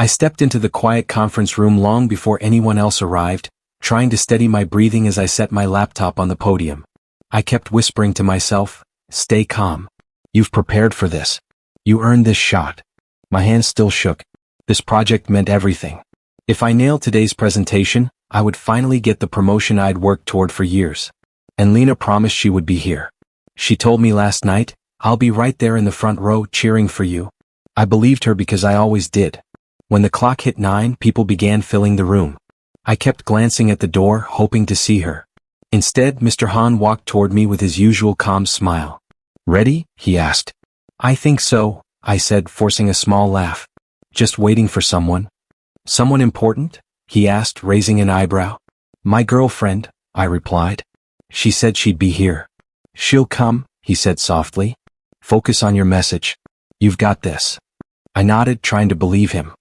I stepped into the quiet conference room long before anyone else arrived, trying to steady my breathing as I set my laptop on the podium. I kept whispering to myself, "Stay calm. You've prepared for this. You earned this shot." My hands still shook. This project meant everything. If I nailed today's presentation, I would finally get the promotion I'd worked toward for years. And Lena promised she would be here. She told me last night, "I'll be right there in the front row cheering for you." I believed her because I always did. When the clock hit 9, people began filling the room. I kept glancing at the door, hoping to see her. Instead, Mr. Han walked toward me with his usual calm smile. "Ready?" he asked. "I think so," I said, forcing a small laugh. "Just waiting for someone." "Someone important?" he asked, raising an eyebrow. "My girlfriend," I replied. "She said she'd be here." "She'll come," he said softly. "Focus on your message. You've got this." I nodded, trying to believe him.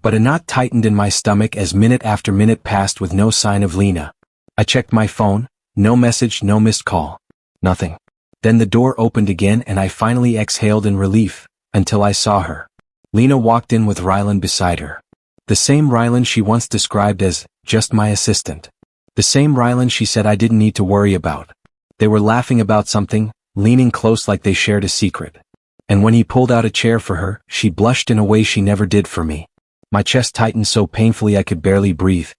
But a knot tightened in my stomach as minute after minute passed with no sign of Lena. I checked my phone, no message, no missed call. Nothing. Then the door opened again and I finally exhaled in relief, until I saw her. Lena walked in with Rylan beside her. The same Rylan she once described as, just my assistant. The same Rylan she said I didn't need to worry about. They were laughing about something, leaning close like they shared a secret. And when he pulled out a chair for her, she blushed in a way she never did for me. My chest tightened so painfully I could barely breathe.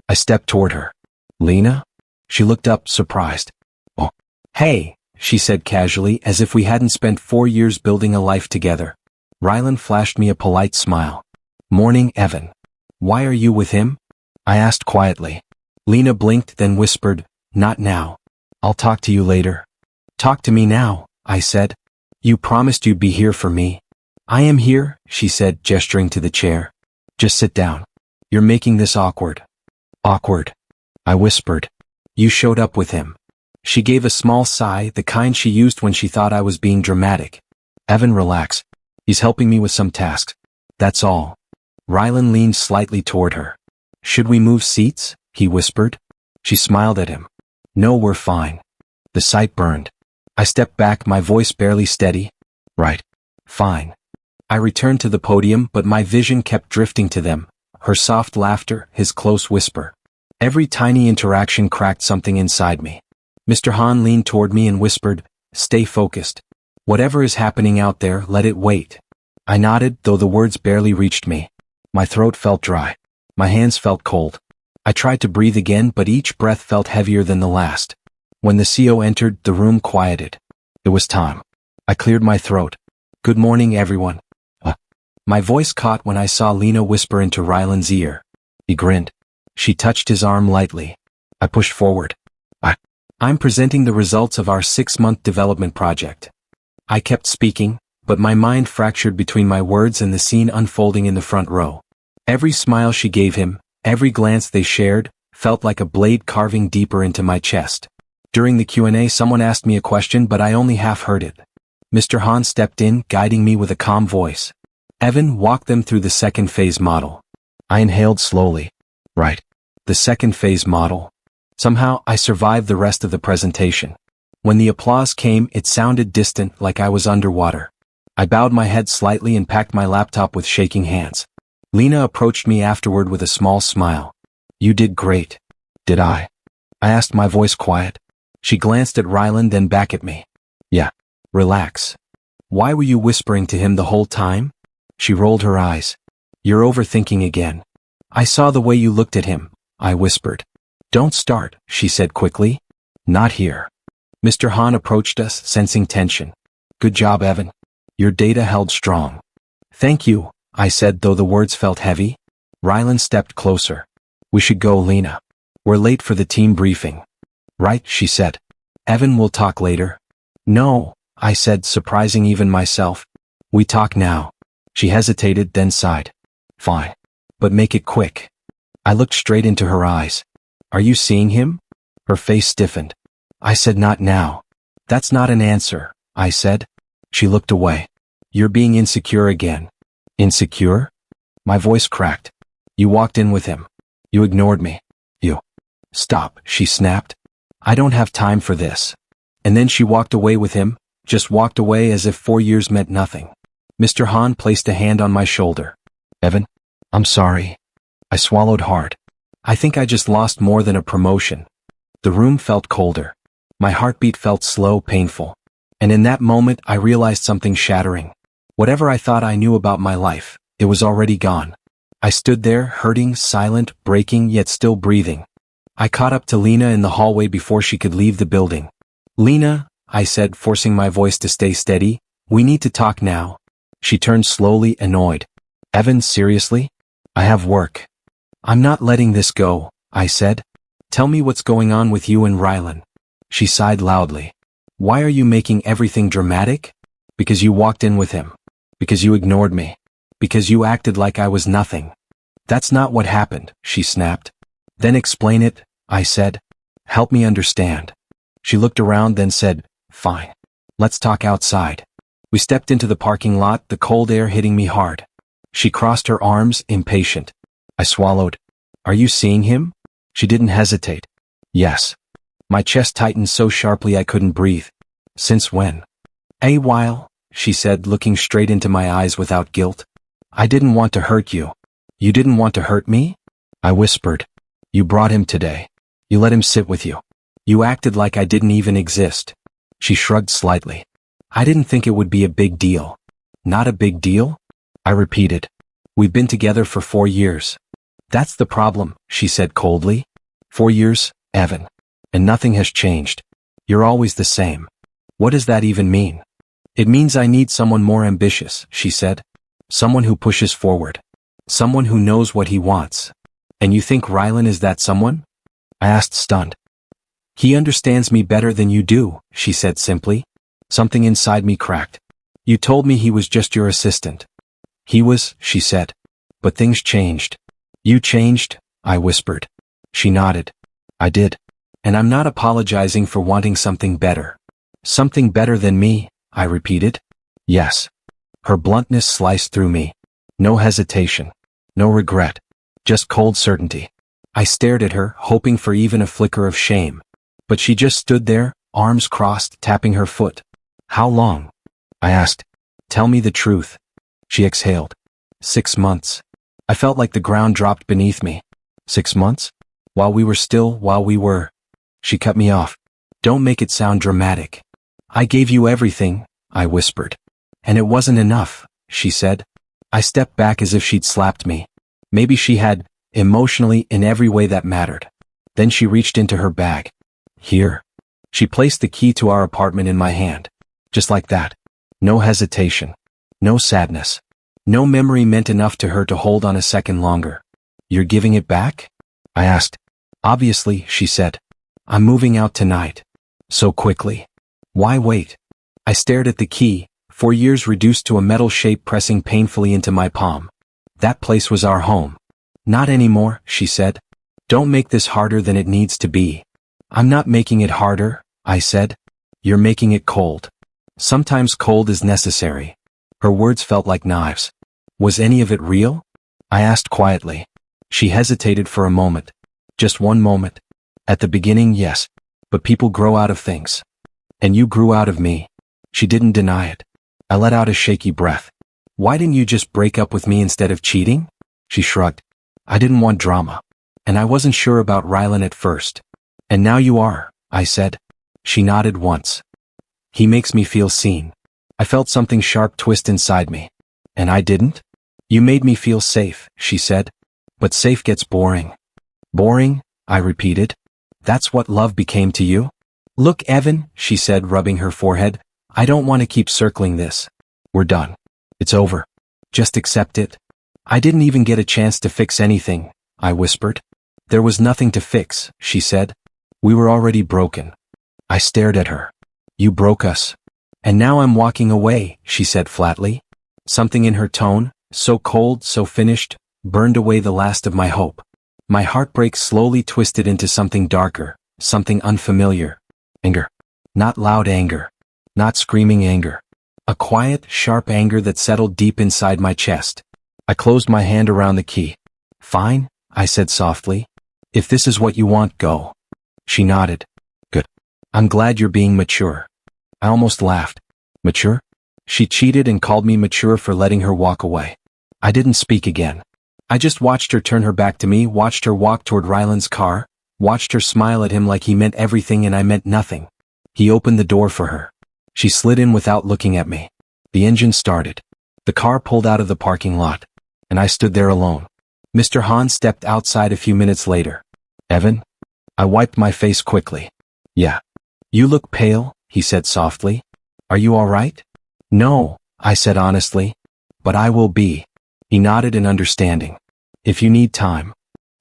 I stepped toward her. "Lena?" She looked up, surprised. "Oh, hey," she said casually, as if we hadn't spent 4 years building a life together. Rylan flashed me a polite smile. "Morning, Evan. Why are you with him?" I asked quietly. Lena blinked, then whispered, "Not now. I'll talk to you later." "Talk to me now," I said. "You promised you'd be here for me." "I am here," she said, gesturing to the chair. "Just sit down. You're making this awkward." "Awkward?" I whispered. "You showed up with him." She gave a small sigh, the kind she used when she thought I was being dramatic. "Evan, relax. He's helping me with some tasks. That's all." Rylan leaned slightly toward her. "Should we move seats?" he whispered. She smiled at him. "No, we're fine." The sight burned. I stepped back, my voice barely steady. "Right. Fine." I returned to the podium, but my vision kept drifting to them. Her soft laughter, his close whisper. Every tiny interaction cracked something inside me. Mr. Han leaned toward me and whispered, "Stay focused. Whatever is happening out there, let it wait." I nodded, though the words barely reached me. My throat felt dry. My hands felt cold. I tried to breathe again, but each breath felt heavier than the last. When the CO entered, the room quieted. It was time. I cleared my throat. "Good morning, everyone." My voice caught when I saw Lena whisper into Rylan's ear. He grinned. She touched his arm lightly. I pushed forward. "I'm presenting the results of our 6-month development project." I kept speaking, but my mind fractured between my words and the scene unfolding in the front row. Every smile she gave him, every glance they shared, felt like a blade carving deeper into my chest. During the Q&A, someone asked me a question, but I only half heard it. Mr. Han stepped in, guiding me with a calm voice. "Evan, walk them through the second phase model." I inhaled slowly. Right. The second phase model. Somehow, I survived the rest of the presentation. When the applause came, it sounded distant, like I was underwater. I bowed my head slightly and packed my laptop with shaking hands. Lena approached me afterward with a small smile. "You did great." "Did I?" I asked, my voice quiet. She glanced at Rylan, then back at me. "Yeah. Relax. Why were you whispering to him the whole time?" She rolled her eyes. "You're overthinking again." "I saw the way you looked at him," I whispered. "Don't start," she said quickly. "Not here." Mr. Han approached us, sensing tension. "Good job, Evan. Your data held strong." "Thank you," I said, though the words felt heavy. Rylan stepped closer. "We should go, Lena. We're late for the team briefing." "Right," she said. "Evan, we'll talk later." "No," I said, surprising even myself. "We talk now." She hesitated, then sighed. "Fine. But make it quick." I looked straight into her eyes. "Are you seeing him?" Her face stiffened. I said, "Not now." "That's not an answer," I said. She looked away. "You're being insecure again." "Insecure?" My voice cracked. "You walked in with him. You ignored me. You." "Stop," she snapped. "I don't have time for this." And then she walked away with him, just walked away as if 4 years meant nothing. Mr. Han placed a hand on my shoulder. "Evan, I'm sorry. I swallowed hard. I think I just lost more than a promotion. The room felt colder. My heartbeat felt slow, painful. And in that moment I realized something shattering. Whatever I thought I knew about my life, it was already gone. I stood there, hurting, silent, breaking, yet still breathing. I caught up to Lena in the hallway before she could leave the building. "Lena," I said, forcing my voice to stay steady, "we need to talk now." She turned slowly, annoyed. "Evan, seriously? I have work." "I'm not letting this go," I said. "Tell me what's going on with you and Rylan." She sighed loudly. "Why are you making everything dramatic?" "Because you walked in with him. Because you ignored me. Because you acted like I was nothing." "That's not what happened," she snapped. "Then explain it," I said. "Help me understand." She looked around, then said, "Fine. Let's talk outside." We stepped into the parking lot, the cold air hitting me hard. She crossed her arms, impatient. I swallowed. "Are you seeing him?" She didn't hesitate. "Yes." My chest tightened so sharply I couldn't breathe. "Since when?" "A while," she said, looking straight into my eyes without guilt. "I didn't want to hurt you." "You didn't want to hurt me?" I whispered. "You brought him today. You let him sit with you. You acted like I didn't even exist." She shrugged slightly. "I didn't think it would be a big deal." "Not a big deal?" I repeated. "We've been together for 4 years." "That's the problem," she said coldly. 4 years, Evan. And nothing has changed. You're always the same. What does that even mean?" "It means I need someone more ambitious," she said. "Someone who pushes forward. Someone who knows what he wants." "And you think Rylan is that someone?" I asked, stunned. "He understands me better than you do," she said simply. Something inside me cracked. "You told me he was just your assistant." "He was," she said. "But things changed." "You changed?" I whispered. She nodded. "I did. And I'm not apologizing for wanting something better." "Something better than me," I repeated. "Yes." Her bluntness sliced through me. No hesitation. No regret. Just cold certainty. I stared at her, hoping for even a flicker of shame. But she just stood there, arms crossed, tapping her foot. "How long?" I asked. "Tell me the truth." She exhaled. 6 months. I felt like the ground dropped beneath me. 6 months? While we were... She cut me off. "Don't make it sound dramatic." "I gave you everything," I whispered. "And it wasn't enough," she said. I stepped back as if she'd slapped me. Maybe she had, emotionally, in every way that mattered. Then she reached into her bag. "Here." She placed the key to our apartment in my hand. Just like that. No hesitation. No sadness. No memory meant enough to her to hold on a second longer. "You're giving it back?" I asked. "Obviously," she said. "I'm moving out tonight." "So quickly? Why wait?" I stared at the key, 4 years reduced to a metal shape pressing painfully into my palm. "That place was our home." "Not anymore," she said. "Don't make this harder than it needs to be." "I'm not making it harder," I said. "You're making it cold." "Sometimes cold is necessary." Her words felt like knives. "Was any of it real?" I asked quietly. She hesitated for a moment. Just one moment. "At the beginning, yes. But people grow out of things. And you grew out of me." She didn't deny it. I let out a shaky breath. "Why didn't you just break up with me instead of cheating?" She shrugged. "I didn't want drama. And I wasn't sure about Rylan at first." "And now you are," I said. She nodded once. "He makes me feel seen." I felt something sharp twist inside me. "And I didn't?" "You made me feel safe," she said. "But safe gets boring." "Boring?" I repeated. "That's what love became to you?" "Look, Evan," she said, rubbing her forehead. "I don't want to keep circling this. We're done. It's over. Just accept it." "I didn't even get a chance to fix anything," I whispered. "There was nothing to fix," she said. "We were already broken." I stared at her. "You broke us. And now I'm walking away," she said flatly. Something in her tone, so cold, so finished, burned away the last of my hope. My heartbreak slowly twisted into something darker, something unfamiliar. Anger. Not loud anger. Not screaming anger. A quiet, sharp anger that settled deep inside my chest. I closed my hand around the key. "Fine," I said softly. "If this is what you want, go." She nodded. "Good. I'm glad you're being mature." I almost laughed. "Mature?" She cheated and called me mature for letting her walk away. I didn't speak again. I just watched her turn her back to me, watched her walk toward Ryland's car, watched her smile at him like he meant everything and I meant nothing. He opened the door for her. She slid in without looking at me. The engine started. The car pulled out of the parking lot. And I stood there alone. Mr. Hahn stepped outside a few minutes later. Evan? I wiped my face quickly. Yeah. You look pale, he said softly. Are you all right? No, I said honestly. But I will be. He nodded in understanding. If you need time.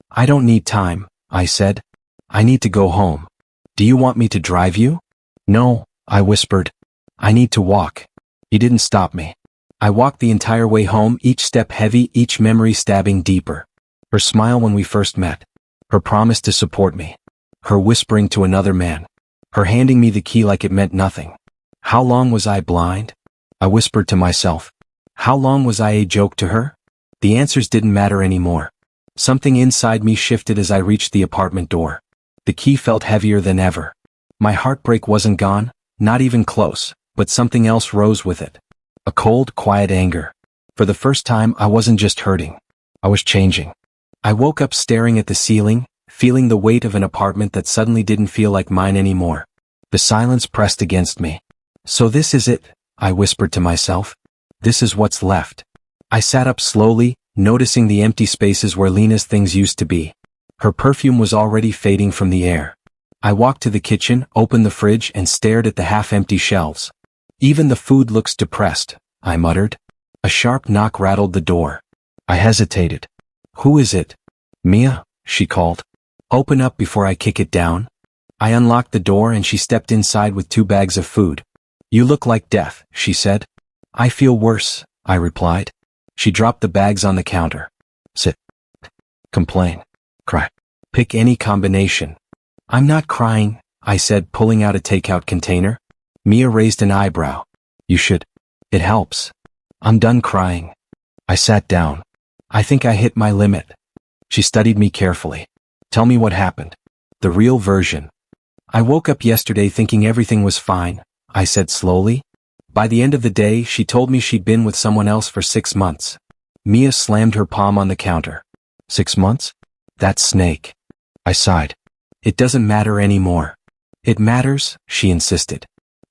I don't need time, I said. I need to go home. Do you want me to drive you? No, I whispered. I need to walk. He didn't stop me. I walked the entire way home, each step heavy, each memory stabbing deeper. Her smile when we first met. Her promise to support me. Her whispering to another man. Her handing me the key like it meant nothing. How long was I blind? I whispered to myself. How long was I a joke to her? The answers didn't matter anymore. Something inside me shifted as I reached the apartment door. The key felt heavier than ever. My heartbreak wasn't gone, not even close, but something else rose with it. A cold, quiet anger. For the first time, I wasn't just hurting. I was changing. I woke up staring at the ceiling, feeling the weight of an apartment that suddenly didn't feel like mine anymore. The silence pressed against me. So this is it, I whispered to myself. This is what's left. I sat up slowly, noticing the empty spaces where Lena's things used to be. Her perfume was already fading from the air. I walked to the kitchen, opened the fridge, and stared at the half-empty shelves. Even the food looks depressed, I muttered. A sharp knock rattled the door. I hesitated. Who is it? Mia, she called. Open up before I kick it down. I unlocked the door and she stepped inside with 2 bags of food. You look like death, she said. I feel worse, I replied. She dropped the bags on the counter. Sit. Complain. Cry. Pick any combination. I'm not crying, I said, pulling out a takeout container. Mia raised an eyebrow. You should. It helps. I'm done crying. I sat down. I think I hit my limit. She studied me carefully. Tell me what happened. The real version. I woke up yesterday thinking everything was fine, I said slowly. By the end of the day, she told me she'd been with someone else for 6 months. Mia slammed her palm on the counter. 6 months? That snake. I sighed. It doesn't matter anymore. It matters, she insisted.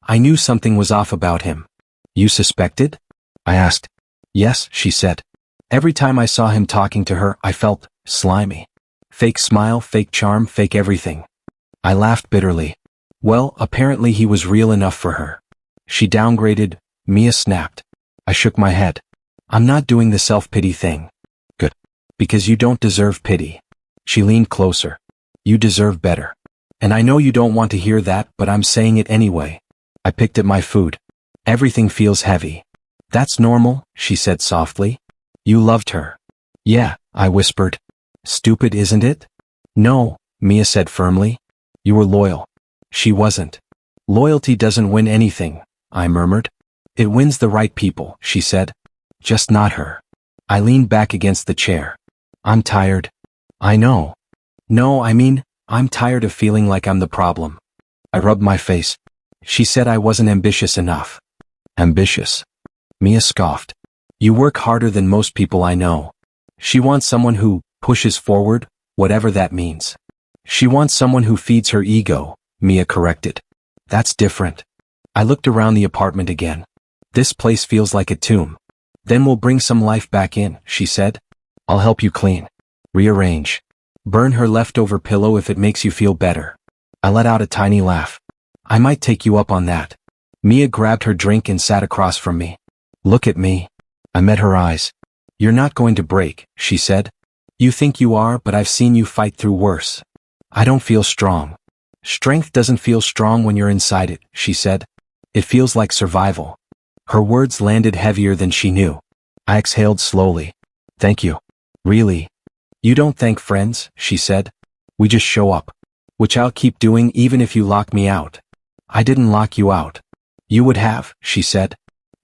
I knew something was off about him. You suspected? I asked. Yes, she said. Every time I saw him talking to her, I felt slimy. Fake smile, fake charm, fake everything. I laughed bitterly. Well, apparently he was real enough for her. She downgraded. Mia snapped. I shook my head. I'm not doing the self-pity thing. Good. Because you don't deserve pity. She leaned closer. You deserve better. And I know you don't want to hear that, but I'm saying it anyway. I picked at my food. Everything feels heavy. That's normal, she said softly. You loved her. Yeah, I whispered. Stupid, isn't it? No, Mia said firmly. You were loyal. She wasn't. Loyalty doesn't win anything, I murmured. It wins the right people, she said. Just not her. I leaned back against the chair. I'm tired. I know. No, I mean, I'm tired of feeling like I'm the problem. I rubbed my face. She said I wasn't ambitious enough. Ambitious? Mia scoffed. You work harder than most people I know. She wants someone who pushes forward, whatever that means. She wants someone who feeds her ego, Mia corrected. That's different. I looked around the apartment again. This place feels like a tomb. Then we'll bring some life back in, she said. I'll help you clean. Rearrange. Burn her leftover pillow if it makes you feel better. I let out a tiny laugh. I might take you up on that. Mia grabbed her drink and sat across from me. Look at me. I met her eyes. You're not going to break, she said. You think you are, but I've seen you fight through worse. I don't feel strong. Strength doesn't feel strong when you're inside it, she said. It feels like survival. Her words landed heavier than she knew. I exhaled slowly. Thank you. Really? You don't thank friends, she said. We just show up. Which I'll keep doing even if you lock me out. I didn't lock you out. You would have, she said.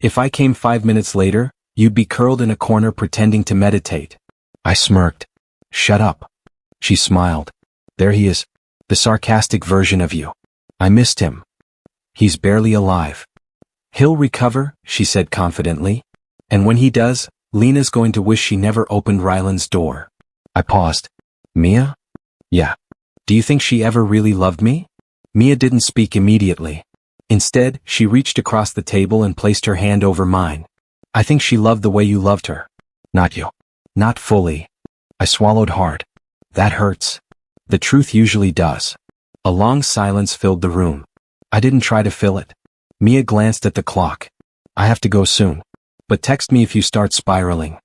If I came 5 minutes later, you'd be curled in a corner pretending to meditate. I smirked. Shut up. She smiled. There he is. The sarcastic version of you. I missed him. He's barely alive. He'll recover, she said confidently. And when he does, Lena's going to wish she never opened Ryland's door. I paused. Mia? Yeah. Do you think she ever really loved me? Mia didn't speak immediately. Instead, she reached across the table and placed her hand over mine. I think she loved the way you loved her. Not you. Not fully. I swallowed hard. That hurts. The truth usually does. A long silence filled the room. I didn't try to fill it. Mia glanced at the clock. I have to go soon. But text me if you start spiraling.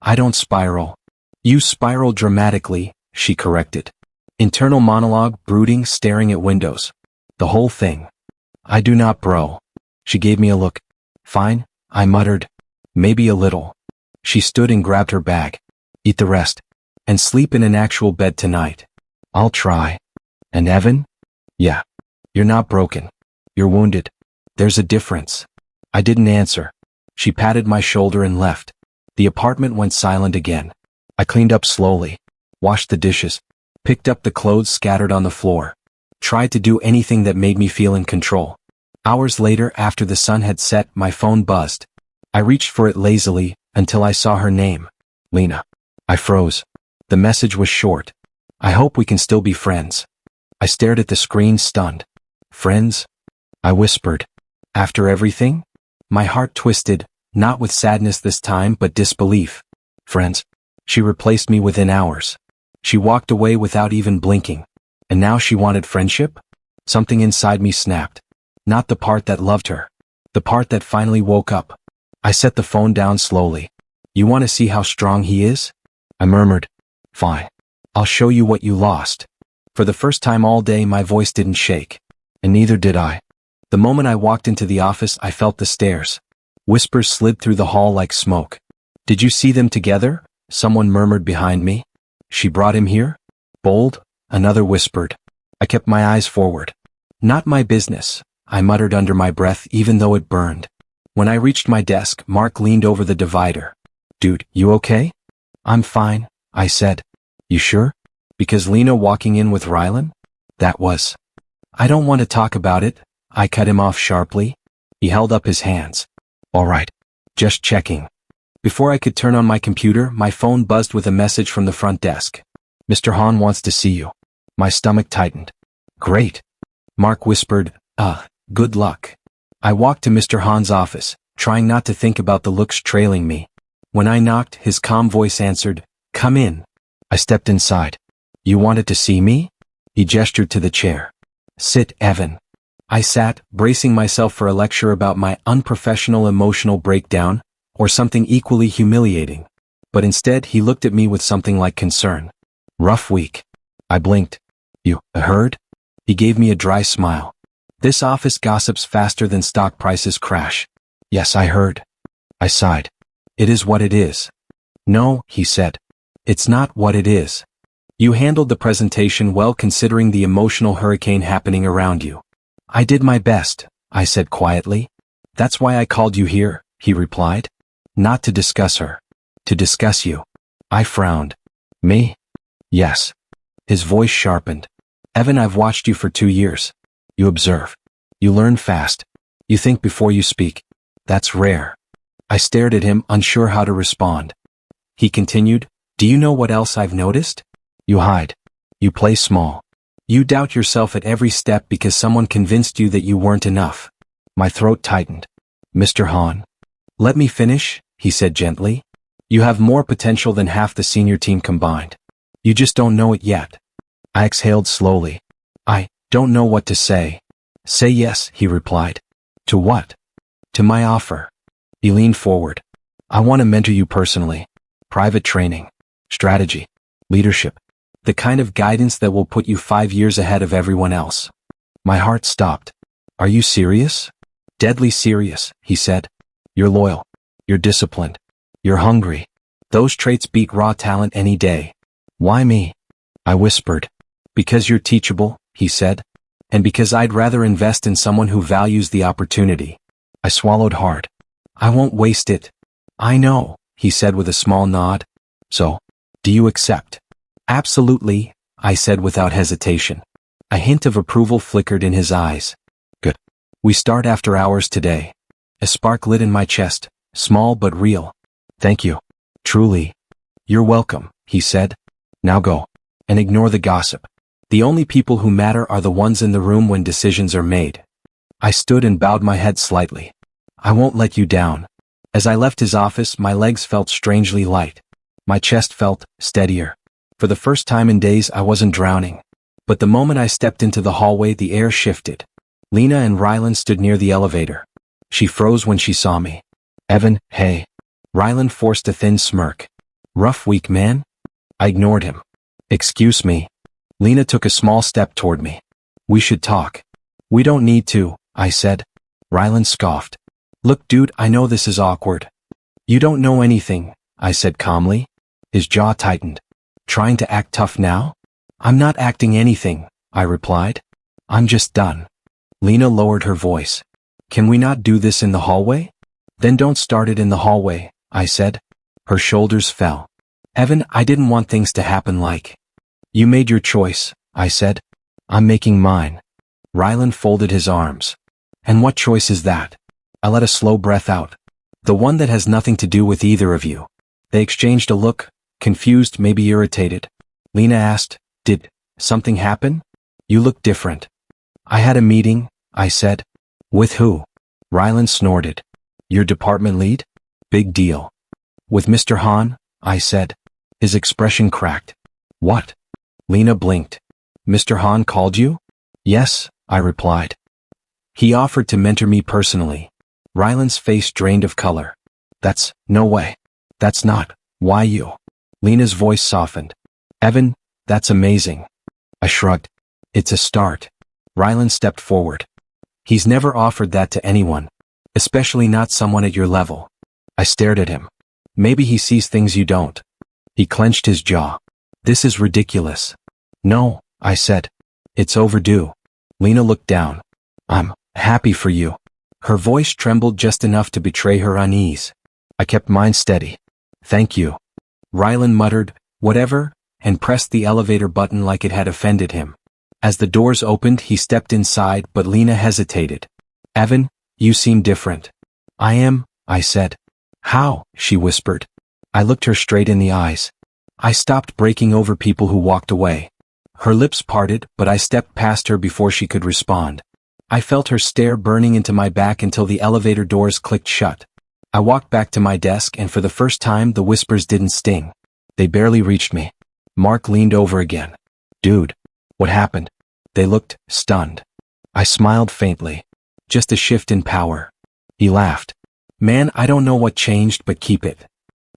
I don't spiral. You spiral dramatically, she corrected. Internal monologue, brooding, staring at windows. The whole thing. I do not, bro. She gave me a look. Fine, I muttered. Maybe a little. She stood and grabbed her bag. Eat the rest. And sleep in an actual bed tonight. I'll try. And Evan? Yeah. You're not broken. You're wounded. There's a difference. I didn't answer. She patted my shoulder and left. The apartment went silent again. I cleaned up slowly. Washed the dishes. Picked up the clothes scattered on the floor. Tried to do anything that made me feel in control. Hours later, after the sun had set, my phone buzzed. I reached for it lazily, until I saw her name. Lena. I froze. The message was short. I hope we can still be friends. I stared at the screen, stunned. Friends? I whispered. After everything? My heart twisted, not with sadness this time but disbelief. Friends. She replaced me within hours. She walked away without even blinking. And now she wanted friendship? Something inside me snapped. Not the part that loved her. The part that finally woke up. I set the phone down slowly. You want to see how strong he is? I murmured. Fine. I'll show you what you lost. For the first time all day my voice didn't shake. And neither did I. The moment I walked into the office I felt the stares. Whispers slid through the hall like smoke. Did you see them together? Someone murmured behind me. She brought him here? Bold? Another whispered. I kept my eyes forward. Not my business, I muttered under my breath even though it burned. When I reached my desk, Mark leaned over the divider. Dude, you okay? I'm fine, I said. You sure? Because Lena walking in with Rylan? That was. I don't want to talk about it, I cut him off sharply. He held up his hands. All right. Just checking. Before I could turn on my computer, my phone buzzed with a message from the front desk. Mr. Hahn wants to see you. My stomach tightened. Great. Mark whispered, good luck. I walked to Mr. Hahn's office, trying not to think about the looks trailing me. When I knocked, his calm voice answered, Come in. I stepped inside. You wanted to see me? He gestured to the chair. Sit, Evan. I sat, bracing myself for a lecture about my unprofessional emotional breakdown, or something equally humiliating. But instead he looked at me with something like concern. Rough week. I blinked. You heard? He gave me a dry smile. This office gossips faster than stock prices crash. Yes, I heard. I sighed. It is what it is. No, he said. It's not what it is. You handled the presentation well considering the emotional hurricane happening around you. I did my best, I said quietly. That's why I called you here, he replied. Not to discuss her. To discuss you. I frowned. Me? Yes. His voice sharpened. Evan, I've watched you for 2 years. You observe. You learn fast. You think before you speak. That's rare. I stared at him, unsure how to respond. He continued, Do you know what else I've noticed? You hide. You play small. You doubt yourself at every step because someone convinced you that you weren't enough. My throat tightened. Mr. Hahn. Let me finish, he said gently. You have more potential than half the senior team combined. You just don't know it yet. I exhaled slowly. I don't know what to say. Say yes, he replied. To what? To my offer. He leaned forward. I want to mentor you personally. Private training. Strategy. Leadership. The kind of guidance that will put you 5 years ahead of everyone else. My heart stopped. Are you serious? Deadly serious, he said. You're loyal. You're disciplined. You're hungry. Those traits beat raw talent any day. Why me? I whispered. Because you're teachable, he said. And because I'd rather invest in someone who values the opportunity. I swallowed hard. I won't waste it. I know, he said with a small nod. So, do you accept? Absolutely, I said without hesitation. A hint of approval flickered in his eyes. Good. We start after hours today. A spark lit in my chest, small but real. Thank you. Truly. You're welcome, he said. Now go. And ignore the gossip. The only people who matter are the ones in the room when decisions are made. I stood and bowed my head slightly. I won't let you down. As I left his office, my legs felt strangely light. My chest felt steadier. For the first time in days, I wasn't drowning. But the moment I stepped into the hallway, the air shifted. Lena and Rylan stood near the elevator. She froze when she saw me. Evan, hey. Rylan forced a thin smirk. Rough week, man? I ignored him. Excuse me. Lena took a small step toward me. We should talk. We don't need to, I said. Rylan scoffed. Look, dude, I know this is awkward. You don't know anything, I said calmly. His jaw tightened. Trying to act tough now? I'm not acting anything, I replied. I'm just done. Lena lowered her voice. Can we not do this in the hallway? Then don't start it in the hallway, I said. Her shoulders fell. Evan, I didn't want things to happen like. You made your choice, I said. I'm making mine. Rylan folded his arms. And what choice is that? I let a slow breath out. The one that has nothing to do with either of you. They exchanged a look, confused, maybe irritated. Lena asked, Did something happen? You look different. I had a meeting, I said. With who? Rylan snorted. Your department lead? Big deal. With Mr. Hahn, I said. His expression cracked. What? Lena blinked. Mr. Hahn called you? Yes, I replied. He offered to mentor me personally. Rylan's face drained of color. That's no way. That's not why you. Lena's voice softened. Evan, that's amazing. I shrugged. It's a start. Rylan stepped forward. He's never offered that to anyone, especially not someone at your level. I stared at him. Maybe he sees things you don't. He clenched his jaw. This is ridiculous. No, I said. It's overdue. Lena looked down. I'm happy for you. Her voice trembled just enough to betray her unease. I kept mine steady. Thank you. Rylan muttered, whatever, and pressed the elevator button like it had offended him. As the doors opened, he stepped inside, but Lena hesitated. Evan, you seem different. I am, I said. How? She whispered. I looked her straight in the eyes. I stopped breaking over people who walked away. Her lips parted, but I stepped past her before she could respond. I felt her stare burning into my back until the elevator doors clicked shut. I walked back to my desk, and for the first time the whispers didn't sting. They barely reached me. Mark leaned over again. Dude, what happened? They looked stunned. I smiled faintly. Just a shift in power. He laughed. Man, I don't know what changed, but keep it.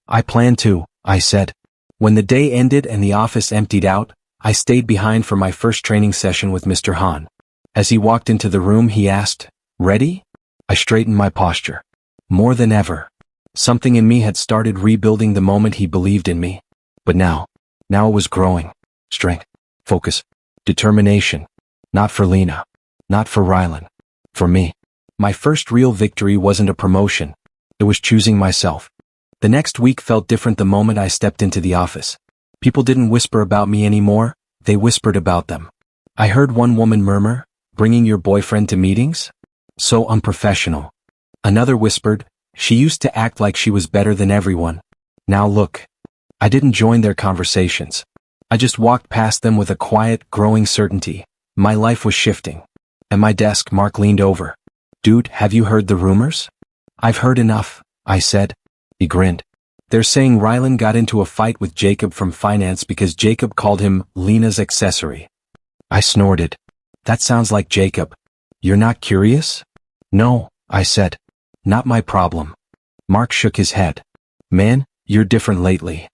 I plan to, I said. When the day ended and the office emptied out, I stayed behind for my first training session with Mr. Hahn. As he walked into the room, he asked, Ready? I straightened my posture. More than ever. Something in me had started rebuilding the moment he believed in me. But now it was growing. Strength, focus, determination. Not for Lena. Not for Rylan. For me. My first real victory wasn't a promotion. It was choosing myself. The next week felt different the moment I stepped into the office. People didn't whisper about me anymore, they whispered about them. I heard one woman murmur, bringing your boyfriend to meetings? So unprofessional. Another whispered, she used to act like she was better than everyone. Now look. I didn't join their conversations. I just walked past them with a quiet, growing certainty. My life was shifting. At my desk, Mark leaned over. Dude, have you heard the rumors? I've heard enough, I said. He grinned. They're saying Rylan got into a fight with Jacob from finance because Jacob called him Lena's accessory. I snorted. That sounds like Jacob. You're not curious? No, I said. Not my problem. Mark shook his head. Man, you're different lately.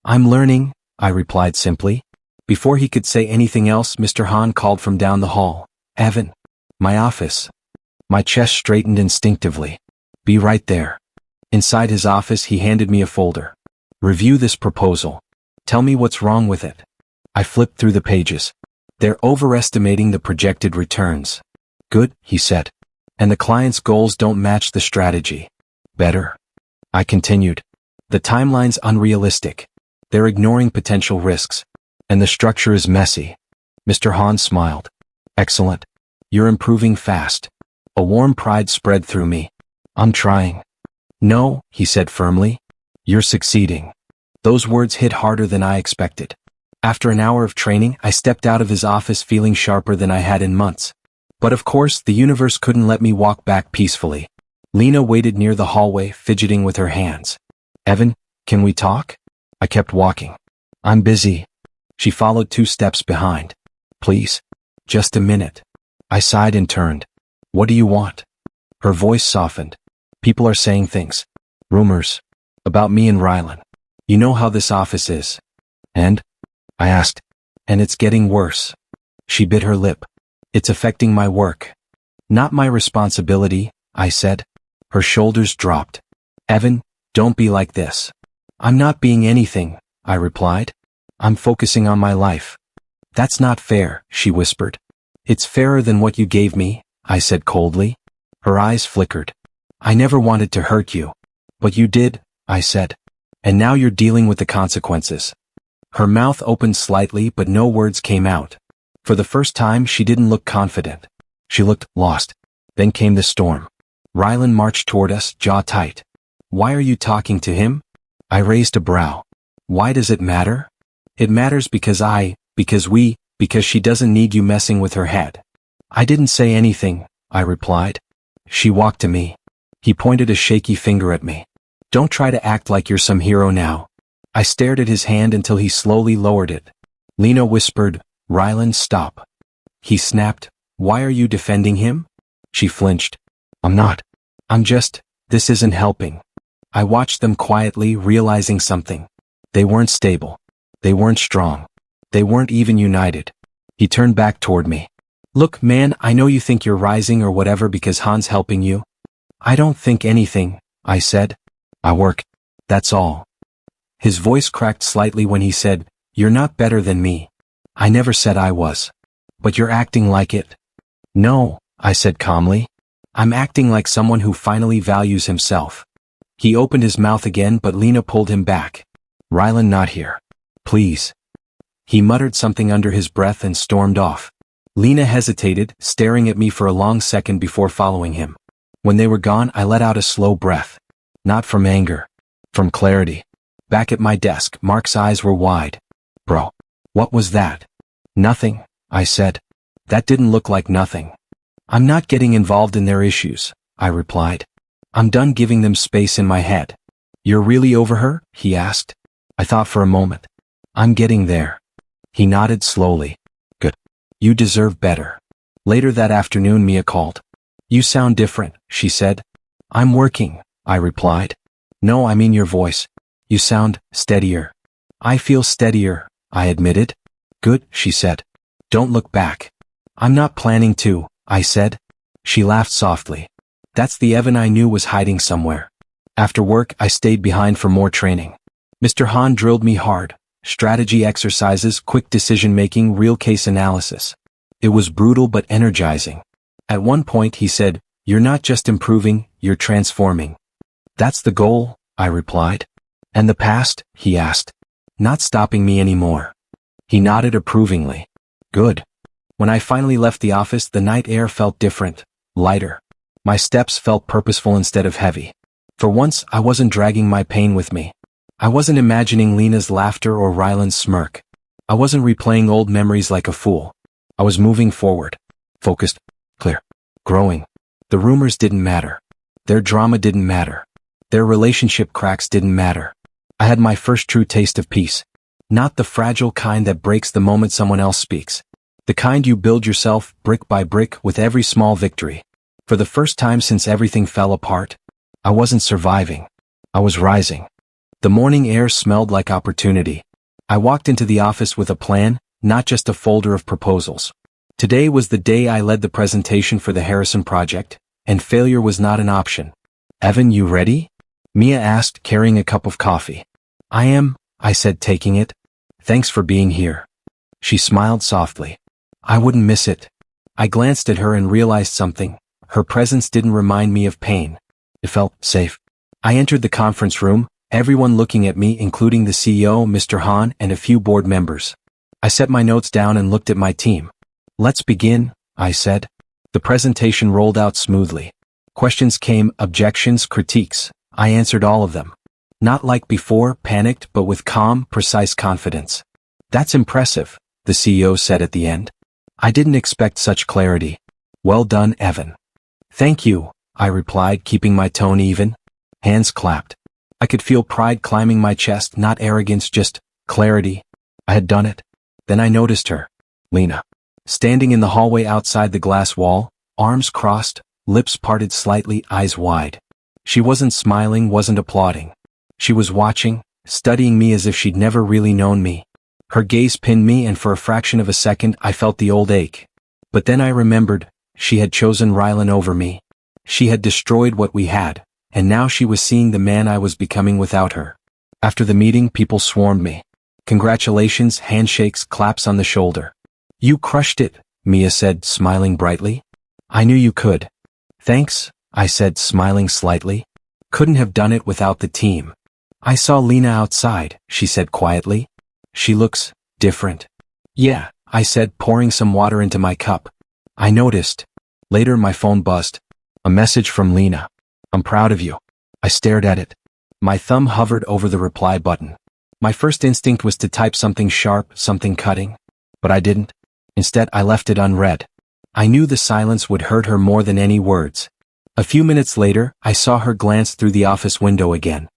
I'm learning, I replied simply. Before he could say anything else, Mr. Hahn called from down the hall. Evan. My office. My chest straightened instinctively. Be right there. Inside his office, he handed me a folder. Review this proposal. Tell me what's wrong with it. I flipped through the pages. They're overestimating the projected returns. Good, he said. And the client's goals don't match the strategy. Better. I continued. The timeline's unrealistic. They're ignoring potential risks. And the structure is messy. Mr. Hahn smiled. Excellent. You're improving fast. A warm pride spread through me. I'm trying. No, he said firmly. You're succeeding. Those words hit harder than I expected. After an hour of training, I stepped out of his office feeling sharper than I had in months. But of course, the universe couldn't let me walk back peacefully. Lena waited near the hallway, fidgeting with her hands. Evan, can we talk? I kept walking. I'm busy. She followed 2 steps behind. Please. Just a minute. I sighed and turned. What do you want? Her voice softened. People are saying things. Rumors. About me and Rylan. You know how this office is. And? I asked. And it's getting worse. She bit her lip. It's affecting my work. Not my responsibility, I said. Her shoulders dropped. Evan, don't be like this. I'm not being anything, I replied. I'm focusing on my life. That's not fair, she whispered. It's fairer than what you gave me, I said coldly. Her eyes flickered. I never wanted to hurt you. But you did, I said. And now you're dealing with the consequences. Her mouth opened slightly but no words came out. For the first time she didn't look confident. She looked lost. Then came the storm. Rylan marched toward us, jaw tight. Why are you talking to him? I raised a brow. Why does it matter? It matters because she doesn't need you messing with her head. I didn't say anything, I replied. She walked to me. He pointed a shaky finger at me. Don't try to act like you're some hero now. I stared at his hand until he slowly lowered it. Lena whispered, Rylan, stop. He snapped, why are you defending him? She flinched. I'm not. This isn't helping. I watched them quietly, realizing something. They weren't stable. They weren't strong. They weren't even united. He turned back toward me. Look, man, I know you think you're rising or whatever because Han's helping you. I don't think anything, I said. I work. That's all. His voice cracked slightly when he said, You're not better than me. I never said I was. But you're acting like it. No, I said calmly. I'm acting like someone who finally values himself. He opened his mouth again but Lena pulled him back. Rylan, not here. Please. He muttered something under his breath and stormed off. Lena hesitated, staring at me for a long second before following him. When they were gone, I let out a slow breath. Not from anger. From clarity. Back at my desk, Mark's eyes were wide. Bro. What was that? Nothing, I said. That didn't look like nothing. I'm not getting involved in their issues, I replied. I'm done giving them space in my head. You're really over her? He asked. I thought for a moment. I'm getting there. He nodded slowly. Good. You deserve better. Later that afternoon, Mia called. You sound different, she said. I'm working, I replied. No, I mean your voice. You sound steadier. I feel steadier, I admitted. Good, she said. Don't look back. I'm not planning to, I said. She laughed softly. That's the Evan I knew was hiding somewhere. After work, I stayed behind for more training. Mr. Han drilled me hard. Strategy exercises, quick decision-making, real case analysis. It was brutal but energizing. At one point he said, You're not just improving, you're transforming. That's the goal, I replied. And the past, he asked. Not stopping me anymore. He nodded approvingly. Good. When I finally left the office, the night air felt different, lighter. My steps felt purposeful instead of heavy. For once, I wasn't dragging my pain with me. I wasn't imagining Lena's laughter or Rylan's smirk. I wasn't replaying old memories like a fool. I was moving forward. Focused. Clear. Growing. The rumors didn't matter. Their drama didn't matter. Their relationship cracks didn't matter. I had my first true taste of peace. Not the fragile kind that breaks the moment someone else speaks. The kind you build yourself, brick by brick, with every small victory. For the first time since everything fell apart, I wasn't surviving. I was rising. The morning air smelled like opportunity. I walked into the office with a plan, not just a folder of proposals. Today was the day I led the presentation for the Harrison project, and failure was not an option. Evan, you ready? Mia asked, carrying a cup of coffee. I am, I said, taking it. Thanks for being here. She smiled softly. I wouldn't miss it. I glanced at her and realized something. Her presence didn't remind me of pain. It felt safe. I entered the conference room, everyone looking at me, including the CEO, Mr. Han, and a few board members. I set my notes down and looked at my team. Let's begin, I said. The presentation rolled out smoothly. Questions came, objections, critiques. I answered all of them. Not like before, panicked but with calm, precise confidence. That's impressive, the CEO said at the end. I didn't expect such clarity. Well done, Evan. Thank you, I replied, keeping my tone even. Hands clapped. I could feel pride climbing my chest, not arrogance, just clarity. I had done it. Then I noticed her, Lena, standing in the hallway outside the glass wall, arms crossed, lips parted slightly, eyes wide. She wasn't smiling, wasn't applauding. She was watching, studying me as if she'd never really known me. Her gaze pinned me, and for a fraction of a second I felt the old ache. But then I remembered, she had chosen Rylan over me. She had destroyed what we had, and now she was seeing the man I was becoming without her. After the meeting, people swarmed me. Congratulations, handshakes, claps on the shoulder. You crushed it, Mia said, smiling brightly. I knew you could. Thanks, I said, smiling slightly. Couldn't have done it without the team. I saw Lena outside, she said quietly. She looks different. Yeah, I said, pouring some water into my cup. I noticed. Later my phone buzzed. A message from Lena. I'm proud of you. I stared at it. My thumb hovered over the reply button. My first instinct was to type something sharp, something cutting. But I didn't. Instead, I left it unread. I knew the silence would hurt her more than any words. A few minutes later, I saw her glance through the office window again.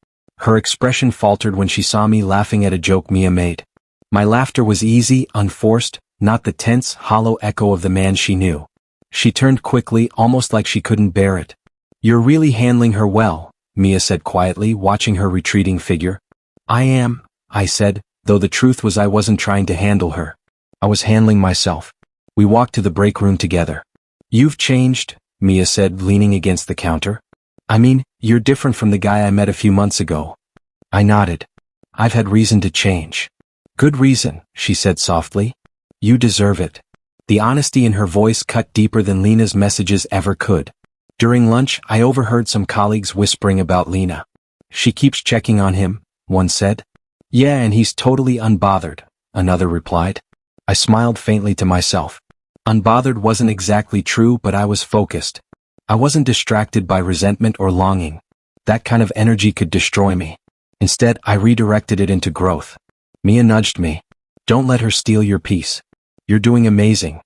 Her expression faltered when she saw me laughing at a joke Mia made. My laughter was easy, unforced, not the tense, hollow echo of the man she knew. She turned quickly, almost like she couldn't bear it. You're really handling her well, Mia said quietly, watching her retreating figure. I am, I said, though the truth was I wasn't trying to handle her. I was handling myself. We walked to the break room together. You've changed, Mia said, leaning against the counter. I mean, you're different from the guy I met a few months ago. I nodded. I've had reason to change. Good reason, she said softly. You deserve it. The honesty in her voice cut deeper than Lena's messages ever could. During lunch, I overheard some colleagues whispering about Lena. She keeps checking on him, one said. Yeah, and he's totally unbothered, another replied. I smiled faintly to myself. Unbothered wasn't exactly true, but I was focused. I wasn't distracted by resentment or longing. That kind of energy could destroy me. Instead, I redirected it into growth. Mia nudged me. Don't let her steal your peace. You're doing amazing.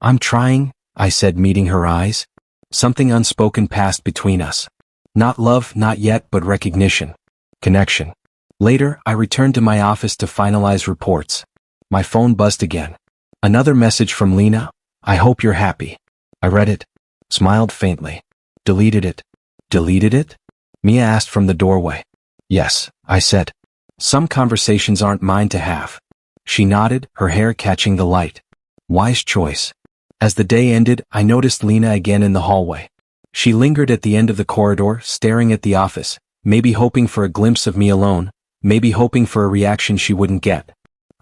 I'm trying, I said, meeting her eyes. Something unspoken passed between us. Not love, not yet, but recognition. Connection. Later, I returned to my office to finalize reports. My phone buzzed again. Another message from Lena. I hope you're happy. I read it. Smiled faintly. Deleted it. Deleted it? Mia asked from the doorway. Yes, I said. Some conversations aren't mine to have. She nodded, her hair catching the light. Wise choice. As the day ended, I noticed Lena again in the hallway. She lingered at the end of the corridor, staring at the office, maybe hoping for a glimpse of me alone, maybe hoping for a reaction she wouldn't get.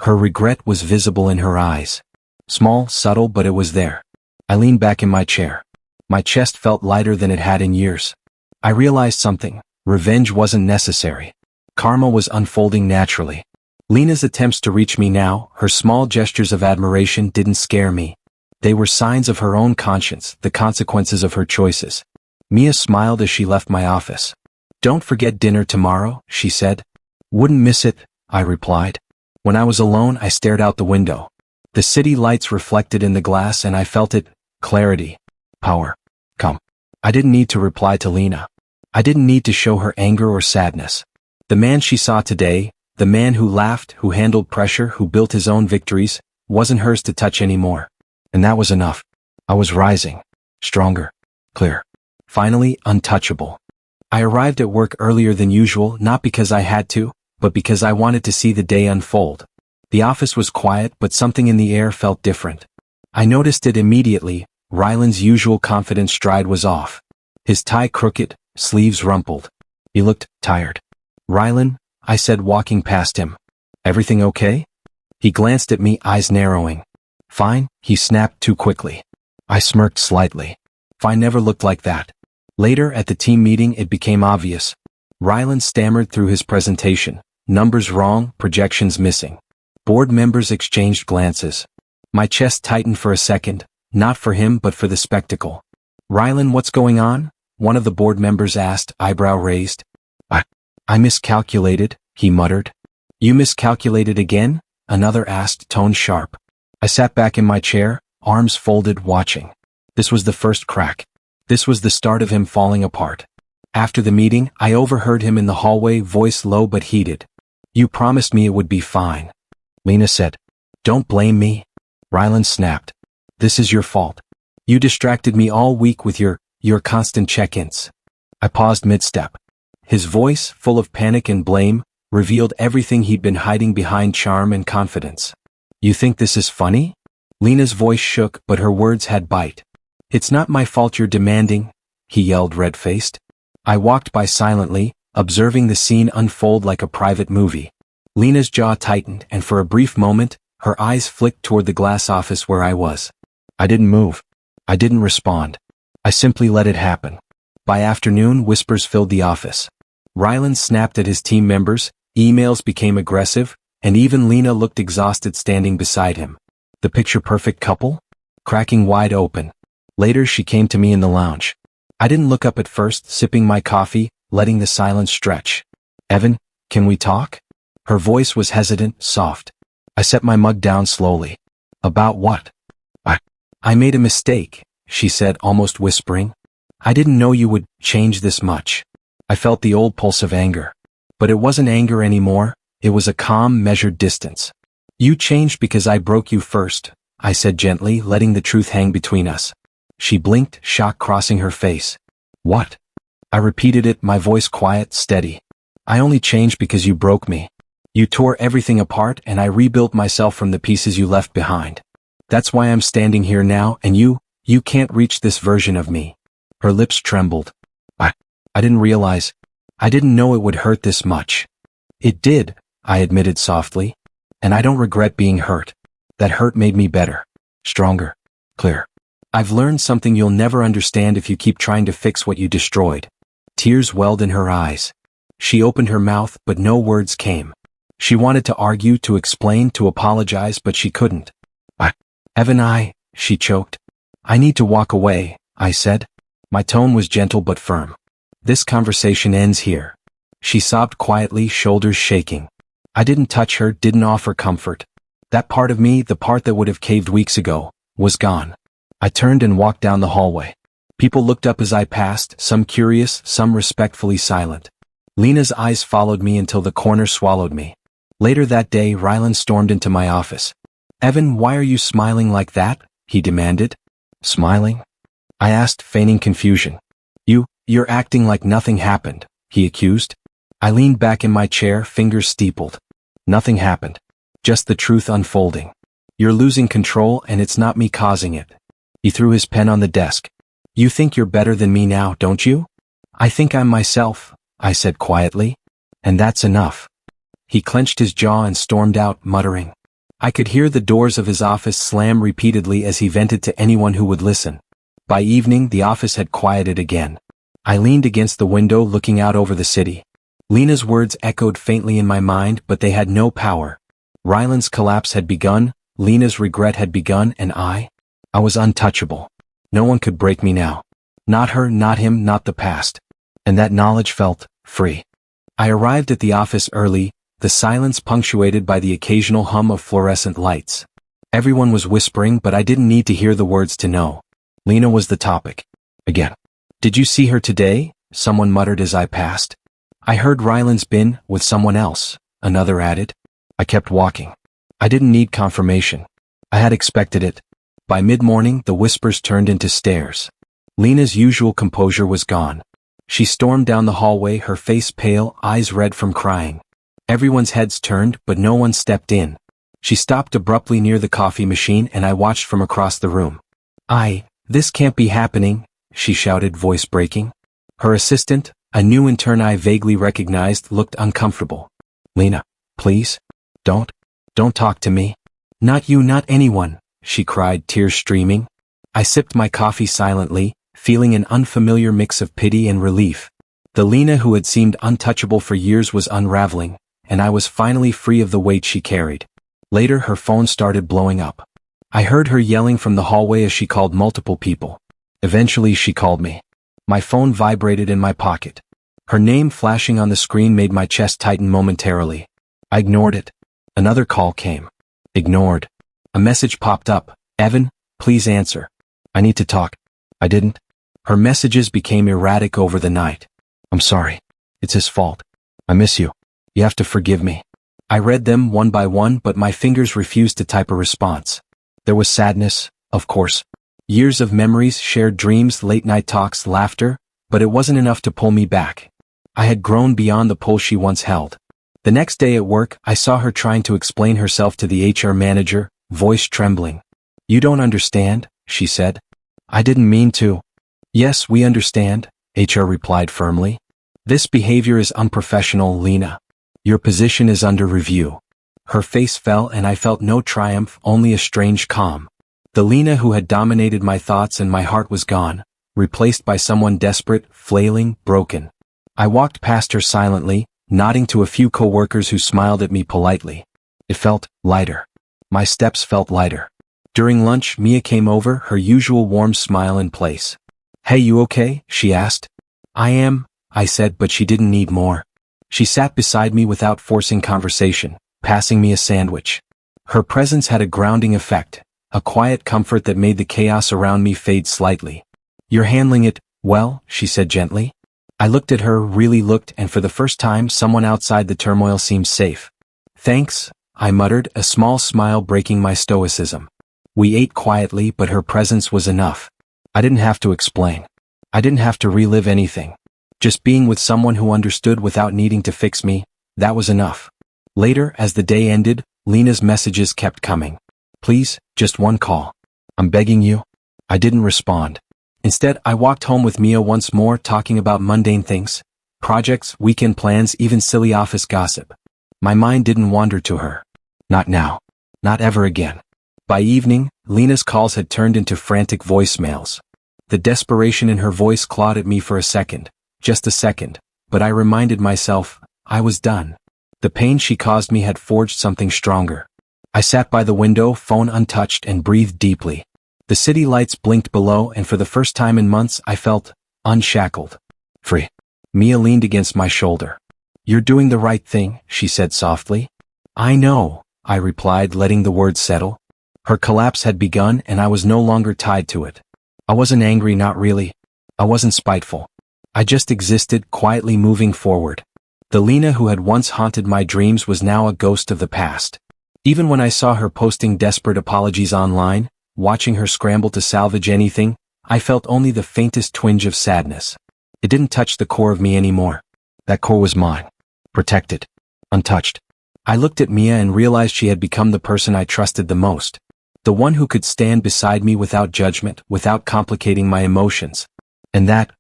Her regret was visible in her eyes. Small, subtle, but it was there. I leaned back in my chair. My chest felt lighter than it had in years. I realized something. Revenge wasn't necessary. Karma was unfolding naturally. Lena's attempts to reach me now, her small gestures of admiration, didn't scare me. They were signs of her own conscience, the consequences of her choices. Mia smiled as she left my office. Don't forget dinner tomorrow, she said. Wouldn't miss it, I replied. When I was alone, I stared out the window. The city lights reflected in the glass and I felt it. Clarity. Power. Come. I didn't need to reply to Lena. I didn't need to show her anger or sadness. The man she saw today, the man who laughed, who handled pressure, who built his own victories, wasn't hers to touch anymore. And that was enough. I was rising. Stronger. Clear. Finally, untouchable. I arrived at work earlier than usual, not because I had to, but because I wanted to see the day unfold. The office was quiet, but something in the air felt different. I noticed it immediately. Rylan's usual confident stride was off. His tie crooked, sleeves rumpled. He looked tired. Rylan, I said, walking past him. Everything okay? He glanced at me, eyes narrowing. Fine, he snapped too quickly. I smirked slightly. Fine never looked like that. Later, at the team meeting, it became obvious. Rylan stammered through his presentation. Numbers wrong, projections missing. Board members exchanged glances. My chest tightened for a second, not for him but for the spectacle. Rylan, what's going on? One of the board members asked, eyebrow raised. I miscalculated, he muttered. You miscalculated again? Another asked, tone sharp. I sat back in my chair, arms folded, watching. This was the first crack. This was the start of him falling apart. After the meeting, I overheard him in the hallway, voice low but heated. You promised me it would be fine. Lena said. Don't blame me. Ryland snapped. This is your fault. You distracted me all week with your constant check-ins. I paused mid-step. His voice, full of panic and blame, revealed everything he'd been hiding behind charm and confidence. You think this is funny? Lena's voice shook, but her words had bite. It's not my fault you're demanding, he yelled, red-faced. I walked by silently, observing the scene unfold like a private movie. Lena's jaw tightened, and for a brief moment, her eyes flicked toward the glass office where I was. I didn't move. I didn't respond. I simply let it happen. By afternoon, whispers filled the office. Ryland snapped at his team members, emails became aggressive, and even Lena looked exhausted standing beside him. The picture-perfect couple? Cracking wide open. Later she came to me in the lounge. I didn't look up at first, sipping my coffee, letting the silence stretch. Evan, can we talk? Her voice was hesitant, soft. I set my mug down slowly. About what? I made a mistake, she said, almost whispering. I didn't know you would change this much. I felt the old pulse of anger. But it wasn't anger anymore, it was a calm, measured distance. You changed because I broke you first, I said gently, letting the truth hang between us. She blinked, shock crossing her face. What? I repeated it, my voice quiet, steady. I only changed because you broke me. You tore everything apart and I rebuilt myself from the pieces you left behind. That's why I'm standing here now, and you can't reach this version of me. Her lips trembled. I didn't realize. I didn't know it would hurt this much. It did, I admitted softly. And I don't regret being hurt. That hurt made me better. Stronger. Clear. I've learned something you'll never understand if you keep trying to fix what you destroyed. Tears welled in her eyes. She opened her mouth, but no words came. She wanted to argue, to explain, to apologize, but she couldn't. Evan, she choked. I need to walk away, I said. My tone was gentle but firm. This conversation ends here. She sobbed quietly, shoulders shaking. I didn't touch her, didn't offer comfort. That part of me, the part that would have caved weeks ago, was gone. I turned and walked down the hallway. People looked up as I passed, some curious, some respectfully silent. Lena's eyes followed me until the corner swallowed me. Later that day, Ryland stormed into my office. Evan, why are you smiling like that? He demanded. Smiling? I asked, feigning confusion. You're acting like nothing happened, he accused. I leaned back in my chair, fingers steepled. Nothing happened. Just the truth unfolding. You're losing control and it's not me causing it. He threw his pen on the desk. You think you're better than me now, don't you? I think I'm myself, I said quietly. And that's enough. He clenched his jaw and stormed out, muttering. I could hear the doors of his office slam repeatedly as he vented to anyone who would listen. By evening, the office had quieted again. I leaned against the window, looking out over the city. Lena's words echoed faintly in my mind, but they had no power. Ryland's collapse had begun, Lena's regret had begun, and I was untouchable. No one could break me now. Not her, not him, not the past. And that knowledge felt free. I arrived at the office early, the silence punctuated by the occasional hum of fluorescent lights. Everyone was whispering, but I didn't need to hear the words to know. Lena was the topic. Again. Did you see her today? Someone muttered as I passed. I heard Ryland's been with someone else, another added. I kept walking. I didn't need confirmation. I had expected it. By mid-morning, the whispers turned into stares. Lena's usual composure was gone. She stormed down the hallway, her face pale, eyes red from crying. Everyone's heads turned, but no one stepped in. She stopped abruptly near the coffee machine and I watched from across the room. This can't be happening, she shouted, voice breaking. Her assistant, a new intern I vaguely recognized, looked uncomfortable. Lena, please, don't talk to me. Not you, not anyone, she cried, tears streaming. I sipped my coffee silently, feeling an unfamiliar mix of pity and relief. The Lena who had seemed untouchable for years was unraveling, and I was finally free of the weight she carried. Later, her phone started blowing up. I heard her yelling from the hallway as she called multiple people. Eventually, she called me. My phone vibrated in my pocket. Her name flashing on the screen made my chest tighten momentarily. I ignored it. Another call came. Ignored. A message popped up. Evan, please answer. I need to talk. I didn't. Her messages became erratic over the night. I'm sorry. It's his fault. I miss you. You have to forgive me. I read them one by one, but my fingers refused to type a response. There was sadness, of course. Years of memories, shared dreams, late-night talks, laughter, but it wasn't enough to pull me back. I had grown beyond the pull she once held. The next day at work, I saw her trying to explain herself to the HR manager, voice trembling. You don't understand, she said. I didn't mean to. Yes, we understand, HR replied firmly. This behavior is unprofessional, Lena. Your position is under review. Her face fell and I felt no triumph, only a strange calm. The Lena who had dominated my thoughts and my heart was gone, replaced by someone desperate, flailing, broken. I walked past her silently, nodding to a few coworkers who smiled at me politely. It felt lighter. My steps felt lighter. During lunch, Mia came over, her usual warm smile in place. Hey, you okay? She asked. I am, I said, but she didn't need more. She sat beside me without forcing conversation, passing me a sandwich. Her presence had a grounding effect, a quiet comfort that made the chaos around me fade slightly. You're handling it well, she said gently. I looked at her, really looked, and for the first time someone outside the turmoil seemed safe. Thanks, I muttered, a small smile breaking my stoicism. We ate quietly, but her presence was enough. I didn't have to explain. I didn't have to relive anything. Just being with someone who understood without needing to fix me, that was enough. Later, as the day ended, Lena's messages kept coming. Please, just one call. I'm begging you. I didn't respond. Instead, I walked home with Mia once more, talking about mundane things, projects, weekend plans, even silly office gossip. My mind didn't wander to her. Not now. Not ever again. By evening, Lena's calls had turned into frantic voicemails. The desperation in her voice clawed at me for a second. Just a second, but I reminded myself, I was done. The pain she caused me had forged something stronger. I sat by the window, phone untouched, and breathed deeply. The city lights blinked below, and for the first time in months I felt unshackled. Free. Mia leaned against my shoulder. You're doing the right thing, she said softly. I know, I replied, letting the words settle. Her collapse had begun, and I was no longer tied to it. I wasn't angry, not really. I wasn't spiteful. I just existed, quietly moving forward. The Lena who had once haunted my dreams was now a ghost of the past. Even when I saw her posting desperate apologies online, watching her scramble to salvage anything, I felt only the faintest twinge of sadness. It didn't touch the core of me anymore. That core was mine. Protected. Untouched. I looked at Mia and realized she had become the person I trusted the most. The one who could stand beside me without judgment, without complicating my emotions. And that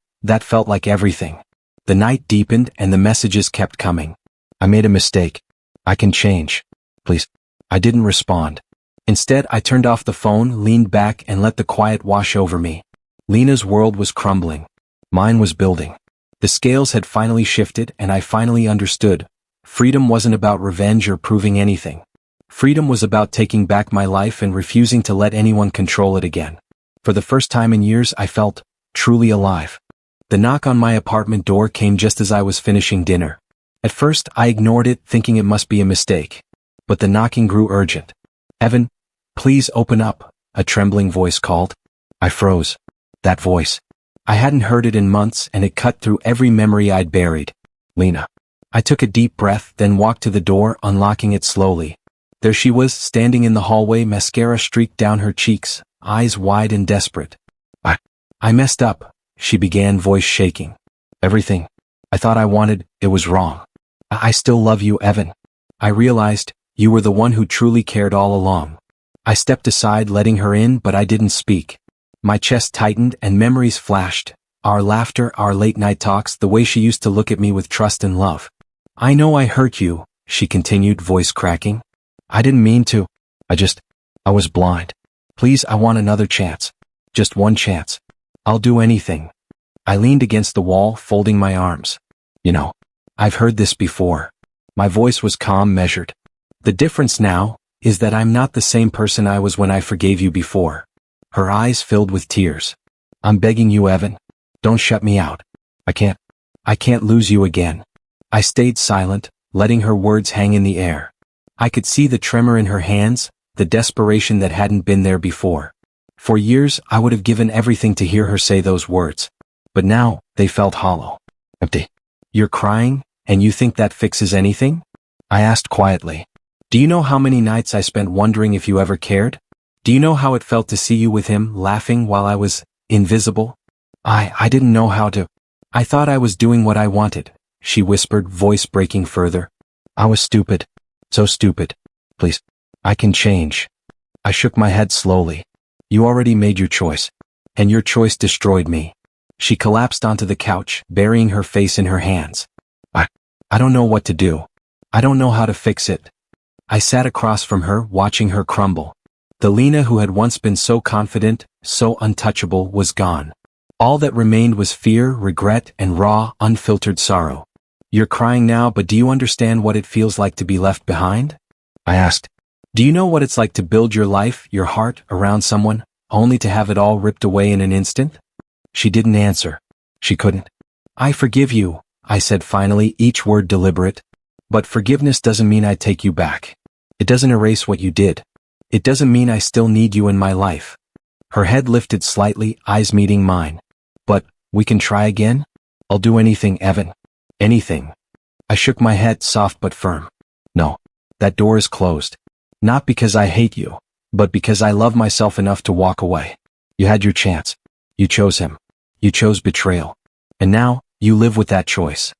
felt like everything. The night deepened and the messages kept coming. I made a mistake. I can change. Please. I didn't respond. Instead, I turned off the phone, leaned back, and let the quiet wash over me. Lena's world was crumbling. Mine was building. The scales had finally shifted, and I finally understood. Freedom wasn't about revenge or proving anything. Freedom was about taking back my life and refusing to let anyone control it again. For the first time in years, I felt truly alive. The knock on my apartment door came just as I was finishing dinner. At first, I ignored it, thinking it must be a mistake. But the knocking grew urgent. Evan, please open up, a trembling voice called. I froze. That voice. I hadn't heard it in months, and it cut through every memory I'd buried. Lena. I took a deep breath, then walked to the door, unlocking it slowly. There she was, standing in the hallway, mascara streaked down her cheeks, eyes wide and desperate. I messed up, she began, voice shaking. Everything I thought I wanted, it was wrong. I still love you, Evan. I realized, you were the one who truly cared all along. I stepped aside, letting her in, but I didn't speak. My chest tightened and memories flashed. Our laughter, our late-night talks, the way she used to look at me with trust and love. I know I hurt you, she continued, voice cracking. I didn't mean to. I was blind. Please, I want another chance. Just one chance. I'll do anything. I leaned against the wall, folding my arms. You know, I've heard this before. My voice was calm, measured. The difference now is that I'm not the same person I was when I forgave you before. Her eyes filled with tears. I'm begging you, Evan. Don't shut me out. I can't. I can't lose you again. I stayed silent, letting her words hang in the air. I could see the tremor in her hands, the desperation that hadn't been there before. For years, I would have given everything to hear her say those words. But now, they felt hollow. Empty. You're crying, and you think that fixes anything? I asked quietly. Do you know how many nights I spent wondering if you ever cared? Do you know how it felt to see you with him, laughing while I was invisible? I didn't know how to. I thought I was doing what I wanted, she whispered, voice breaking further. I was stupid. So stupid. Please. I can change. I shook my head slowly. You already made your choice. And your choice destroyed me. She collapsed onto the couch, burying her face in her hands. I don't know what to do. I don't know how to fix it. I sat across from her, watching her crumble. The Lena who had once been so confident, so untouchable, was gone. All that remained was fear, regret, and raw, unfiltered sorrow. You're crying now, but do you understand what it feels like to be left behind? I asked. Do you know what it's like to build your life, your heart, around someone, only to have it all ripped away in an instant? She didn't answer. She couldn't. I forgive you, I said finally, each word deliberate. But forgiveness doesn't mean I take you back. It doesn't erase what you did. It doesn't mean I still need you in my life. Her head lifted slightly, eyes meeting mine. But, we can try again? I'll do anything, Evan. Anything. I shook my head, soft but firm. No. That door is closed. Not because I hate you, but because I love myself enough to walk away. You had your chance. You chose him. You chose betrayal. And now, you live with that choice.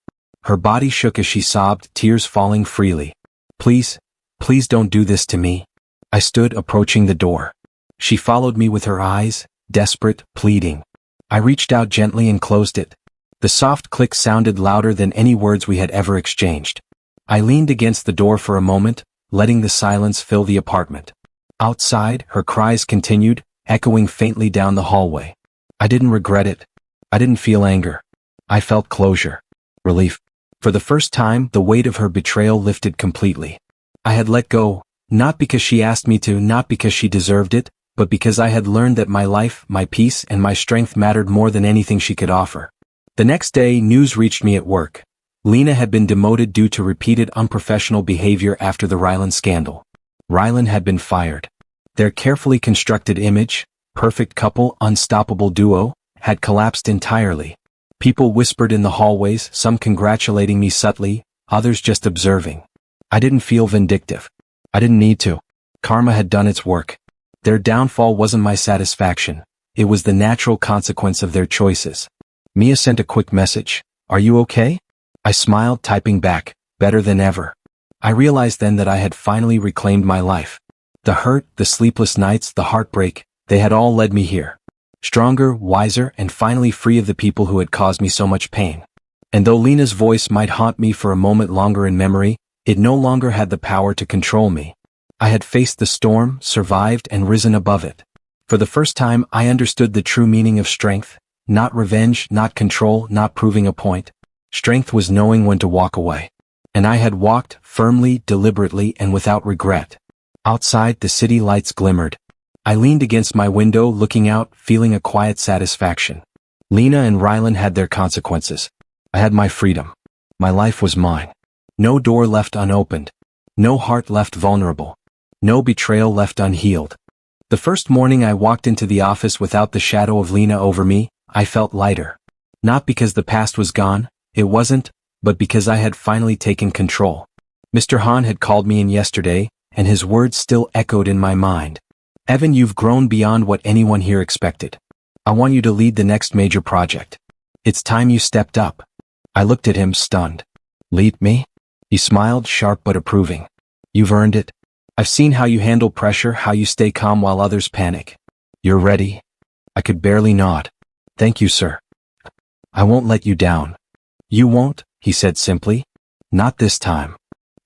Her body shook as she sobbed, tears falling freely. Please, please don't do this to me. I stood, approaching the door. She followed me with her eyes, desperate, pleading. I reached out gently and closed it. The soft click sounded louder than any words we had ever exchanged. I leaned against the door for a moment, letting the silence fill the apartment. Outside, her cries continued, echoing faintly down the hallway. I didn't regret it. I didn't feel anger. I felt closure. Relief. For the first time, the weight of her betrayal lifted completely. I had let go, not because she asked me to, not because she deserved it, but because I had learned that my life, my peace, and my strength mattered more than anything she could offer. The next day, news reached me at work. Lena had been demoted due to repeated unprofessional behavior after the Rylan scandal. Rylan had been fired. Their carefully constructed image, perfect couple, unstoppable duo, had collapsed entirely. People whispered in the hallways, some congratulating me subtly, others just observing. I didn't feel vindictive. I didn't need to. Karma had done its work. Their downfall wasn't my satisfaction. It was the natural consequence of their choices. Mia sent a quick message. Are you okay? I smiled, typing back, better than ever. I realized then that I had finally reclaimed my life. The hurt, the sleepless nights, the heartbreak, they had all led me here. Stronger, wiser, and finally free of the people who had caused me so much pain. And though Lena's voice might haunt me for a moment longer in memory, it no longer had the power to control me. I had faced the storm, survived, and risen above it. For the first time, I understood the true meaning of strength. Not revenge, not control, not proving a point. Strength was knowing when to walk away. And I had walked, firmly, deliberately, and without regret. Outside, the city lights glimmered. I leaned against my window, looking out, feeling a quiet satisfaction. Lena and Rylan had their consequences. I had my freedom. My life was mine. No door left unopened. No heart left vulnerable. No betrayal left unhealed. The first morning I walked into the office without the shadow of Lena over me, I felt lighter. Not because the past was gone, it wasn't, but because I had finally taken control. Mr. Hahn had called me in yesterday, and his words still echoed in my mind. Evan, you've grown beyond what anyone here expected. I want you to lead the next major project. It's time you stepped up. I looked at him, stunned. Lead me? He smiled, sharp but approving. You've earned it. I've seen how you handle pressure, how you stay calm while others panic. You're ready? I could barely nod. Thank you, sir. I won't let you down. You won't, he said simply. Not this time.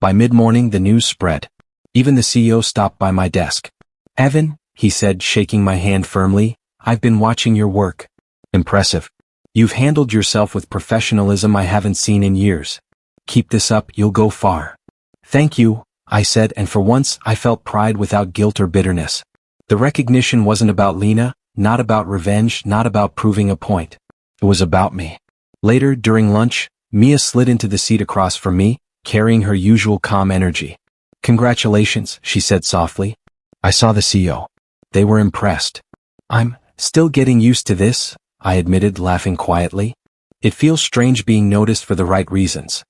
By mid-morning, the news spread. Even the CEO stopped by my desk. Evan, he said, shaking my hand firmly, I've been watching your work. Impressive. You've handled yourself with professionalism I haven't seen in years. Keep this up, you'll go far. Thank you, I said, and for once I felt pride without guilt or bitterness. The recognition wasn't about Lena, not about revenge, not about proving a point. It was about me. Later, during lunch, Mia slid into the seat across from me, carrying her usual calm energy. "Congratulations," she said softly. I saw the CEO. They were impressed. "I'm still getting used to this," I admitted, laughing quietly. "It feels strange being noticed for the right reasons."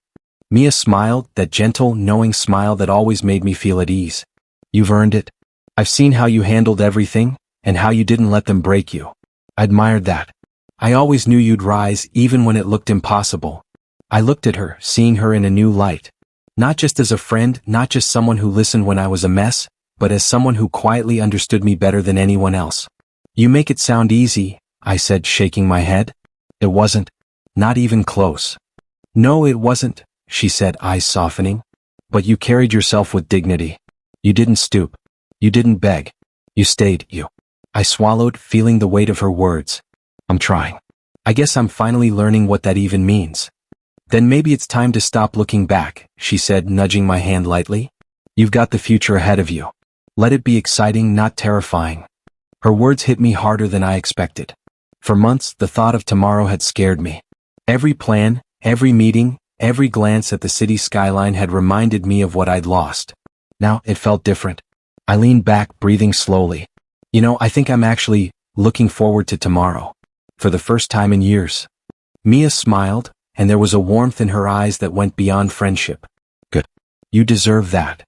Mia smiled, that gentle, knowing smile that always made me feel at ease. "You've earned it. I've seen how you handled everything, and how you didn't let them break you. I admired that. I always knew you'd rise even when it looked impossible." I looked at her, seeing her in a new light. Not just as a friend, not just someone who listened when I was a mess, but as someone who quietly understood me better than anyone else. "You make it sound easy," I said, shaking my head. "It wasn't. Not even close." "No, it wasn't," she said, eyes softening. "But you carried yourself with dignity. You didn't stoop. You didn't beg. You stayed you." I swallowed, feeling the weight of her words. "I'm trying. I guess I'm finally learning what that even means." "Then maybe it's time to stop looking back," she said, nudging my hand lightly. "You've got the future ahead of you. Let it be exciting, not terrifying." Her words hit me harder than I expected. For months, the thought of tomorrow had scared me. Every plan, every meeting, every glance at the city skyline had reminded me of what I'd lost. Now, it felt different. I leaned back, breathing slowly. I think I'm actually looking forward to tomorrow. For the first time in years." Mia smiled, and there was a warmth in her eyes that went beyond friendship. "Good. You deserve that."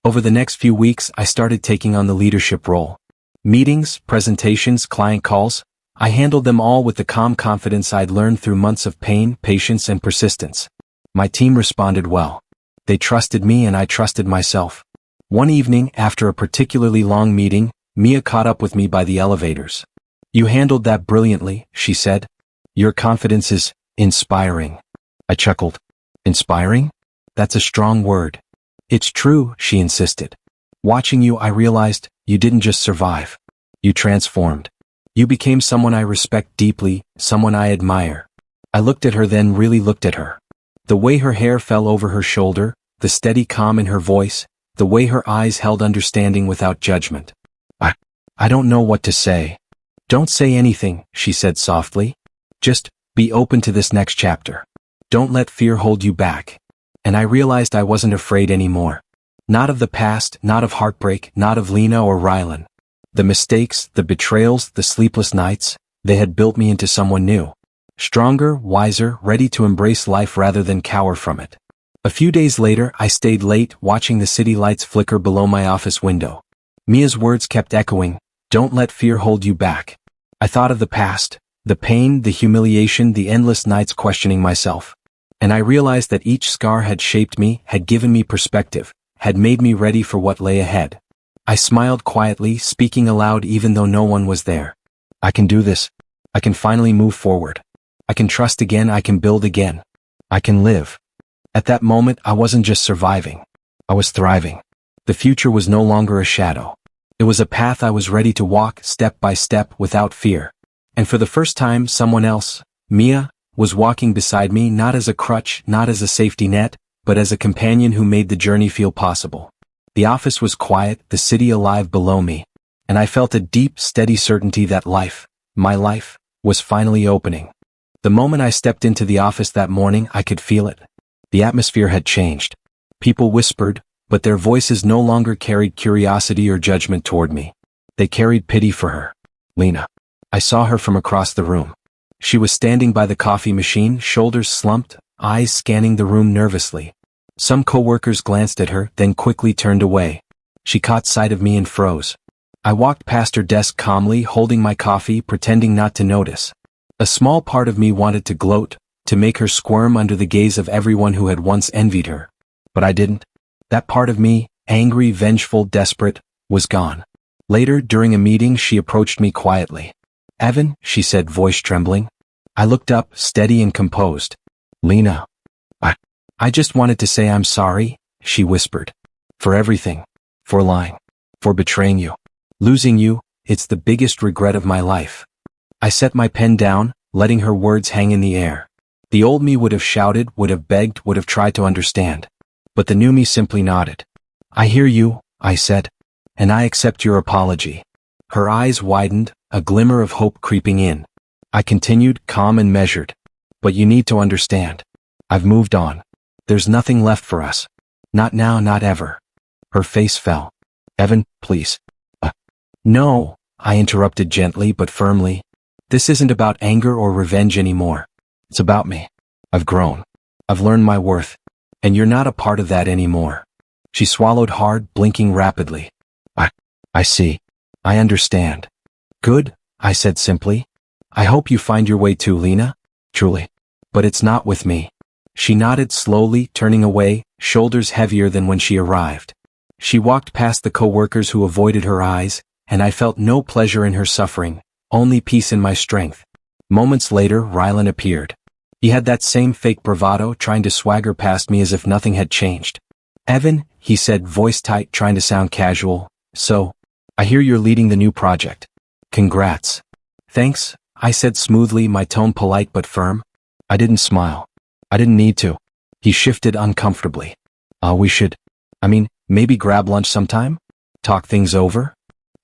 Over the next few weeks, I started taking on the leadership role. Meetings, presentations, client calls, I handled them all with the calm confidence I'd learned through months of pain, patience, and persistence. My team responded well. They trusted me and I trusted myself. One evening, after a particularly long meeting, Mia caught up with me by the elevators. "You handled that brilliantly," she said. "Your confidence is inspiring." I chuckled. "Inspiring? That's a strong word." "It's true," she insisted. "Watching you, I realized you didn't just survive. You transformed. You became someone I respect deeply, someone I admire." I looked at her, then really looked at her. The way her hair fell over her shoulder, the steady calm in her voice, the way her eyes held understanding without judgment. I don't know what to say." "Don't say anything," she said softly. "Just be open to this next chapter. Don't let fear hold you back." And I realized I wasn't afraid anymore. Not of the past, not of heartbreak, not of Lena or Rylan. The mistakes, the betrayals, the sleepless nights, they had built me into someone new. Stronger, wiser, ready to embrace life rather than cower from it. A few days later, I stayed late, watching the city lights flicker below my office window. Mia's words kept echoing, "Don't let fear hold you back." I thought of the past, the pain, the humiliation, the endless nights questioning myself. And I realized that each scar had shaped me, had given me perspective, had made me ready for what lay ahead. I smiled quietly, speaking aloud even though no one was there. "I can do this. I can finally move forward. I can trust again, I can build again. I can live." At that moment, I wasn't just surviving. I was thriving. The future was no longer a shadow. It was a path I was ready to walk, step by step, without fear. And for the first time, someone else, Mia, was walking beside me, not as a crutch, not as a safety net, but as a companion who made the journey feel possible. The office was quiet, the city alive below me, and I felt a deep, steady certainty that life, my life, was finally opening. The moment I stepped into the office that morning, I could feel it. The atmosphere had changed. People whispered, but their voices no longer carried curiosity or judgment toward me. They carried pity for her. Lena. I saw her from across the room. She was standing by the coffee machine, shoulders slumped, eyes scanning the room nervously. Some coworkers glanced at her, then quickly turned away. She caught sight of me and froze. I walked past her desk calmly, holding my coffee, pretending not to notice. A small part of me wanted to gloat, to make her squirm under the gaze of everyone who had once envied her. But I didn't. That part of me, angry, vengeful, desperate, was gone. Later, during a meeting, she approached me quietly. "Evan," she said, voice trembling. I looked up, steady and composed. "Lena. I just wanted to say I'm sorry," she whispered. "For everything. For lying. For betraying you. Losing you, it's the biggest regret of my life." I set my pen down, letting her words hang in the air. The old me would have shouted, would have begged, would have tried to understand. But the new me simply nodded. "I hear you," I said. "And I accept your apology." Her eyes widened, a glimmer of hope creeping in. I continued, calm and measured. But you need to understand. I've moved on. There's nothing left for us. Not now, not ever. Her face fell. Evan, please. No, I interrupted gently but firmly. This isn't about anger or revenge anymore. It's about me. I've grown. I've learned my worth. And you're not a part of that anymore. She swallowed hard, blinking rapidly. I see. I understand. Good, I said simply. I hope you find your way too, Lena. Truly. But it's not with me. She nodded slowly, turning away, shoulders heavier than when she arrived. She walked past the co-workers who avoided her eyes, and I felt no pleasure in her suffering, only peace in my strength. Moments later, Rylan appeared. He had that same fake bravado, trying to swagger past me as if nothing had changed. Evan, he said, voice tight, trying to sound casual. So, I hear you're leading the new project. Congrats. Thanks, I said smoothly, my tone polite but firm. I didn't smile. I didn't need to. He shifted uncomfortably. We should. Maybe grab lunch sometime? Talk things over?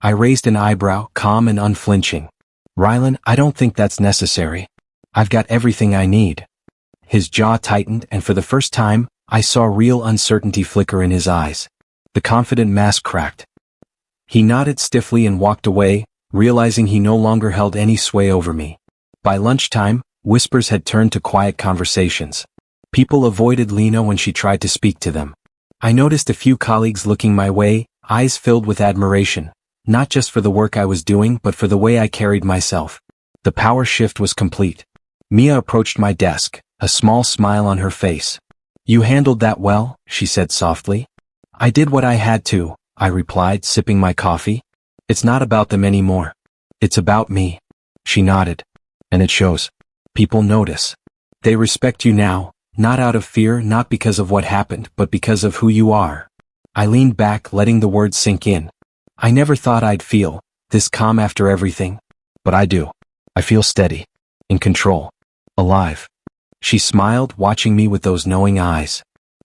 I raised an eyebrow, calm and unflinching. Rylan, I don't think that's necessary. I've got everything I need. His jaw tightened, and for the first time, I saw real uncertainty flicker in his eyes. The confident mask cracked. He nodded stiffly and walked away, realizing he no longer held any sway over me. By lunchtime, whispers had turned to quiet conversations. People avoided Lena when she tried to speak to them. I noticed a few colleagues looking my way, eyes filled with admiration, not just for the work I was doing but for the way I carried myself. The power shift was complete. Mia approached my desk, a small smile on her face. You handled that well, she said softly. I did what I had to, I replied, sipping my coffee. It's not about them anymore. It's about me. She nodded. And it shows. People notice. They respect you now, not out of fear, not because of what happened, but because of who you are. I leaned back, letting the words sink in. I never thought I'd feel this calm after everything. But I do. I feel steady. In control. Alive. She smiled, watching me with those knowing eyes.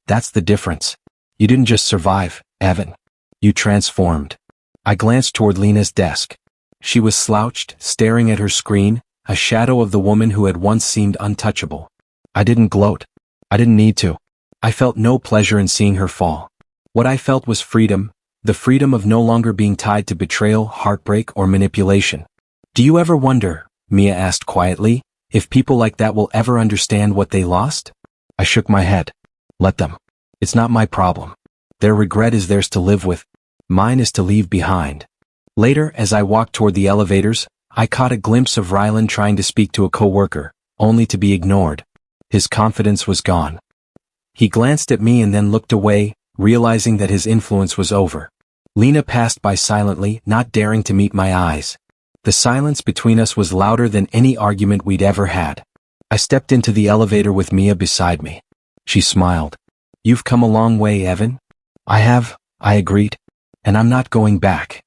That's the difference. You didn't just survive, Evan. You transformed. I glanced toward Lena's desk. She was slouched, staring at her screen, a shadow of the woman who had once seemed untouchable. I didn't gloat. I didn't need to. I felt no pleasure in seeing her fall. What I felt was freedom, the freedom of no longer being tied to betrayal, heartbreak, or manipulation. Do you ever wonder, Mia asked quietly, if people like that will ever understand what they lost? I shook my head. Let them. It's not my problem. Their regret is theirs to live with. Mine is to leave behind. Later, as I walked toward the elevators, I caught a glimpse of Rylan trying to speak to a coworker, only to be ignored. His confidence was gone. He glanced at me and then looked away, realizing that his influence was over. Lena passed by silently, not daring to meet my eyes. The silence between us was louder than any argument we'd ever had. I stepped into the elevator with Mia beside me. She smiled. You've come a long way, Evan. I have, I agreed. And I'm not going back.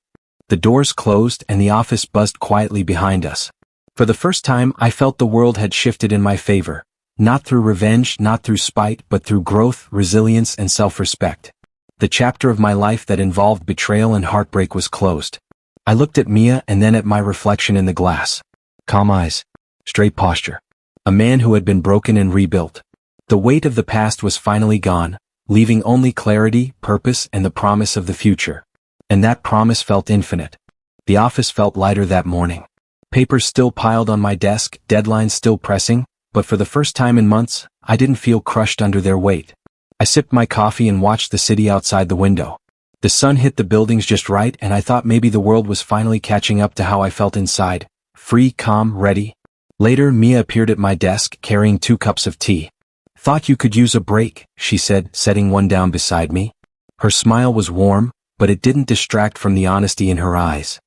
The doors closed and the office buzzed quietly behind us. For the first time, I felt the world had shifted in my favor. Not through revenge, not through spite, but through growth, resilience, and self-respect. The chapter of my life that involved betrayal and heartbreak was closed. I looked at Mia and then at my reflection in the glass. Calm eyes. Straight posture. A man who had been broken and rebuilt. The weight of the past was finally gone, leaving only clarity, purpose, and the promise of the future. And that promise felt infinite. The office felt lighter that morning. Papers still piled on my desk, deadlines still pressing, but for the first time in months, I didn't feel crushed under their weight. I sipped my coffee and watched the city outside the window. The sun hit the buildings just right and I thought maybe the world was finally catching up to how I felt inside. Free, calm, ready. Later, Mia appeared at my desk, carrying 2 cups of tea. Thought you could use a break, she said, setting one down beside me. Her smile was warm, but it didn't distract from the honesty in her eyes.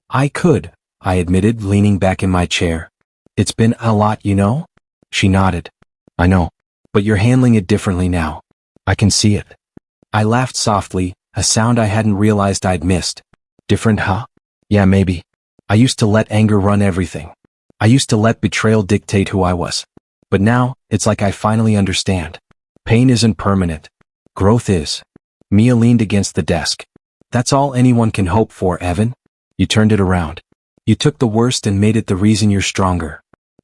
I could, I admitted, leaning back in my chair. It's been a lot, you know? She nodded. I know. But you're handling it differently now. I can see it. I laughed softly, a sound I hadn't realized I'd missed. Different, huh? Yeah, maybe. I used to let anger run everything. I used to let betrayal dictate who I was. But now, it's like I finally understand. Pain isn't permanent. Growth is. Mia leaned against the desk. That's all anyone can hope for, Evan. You turned it around. You took the worst and made it the reason you're stronger.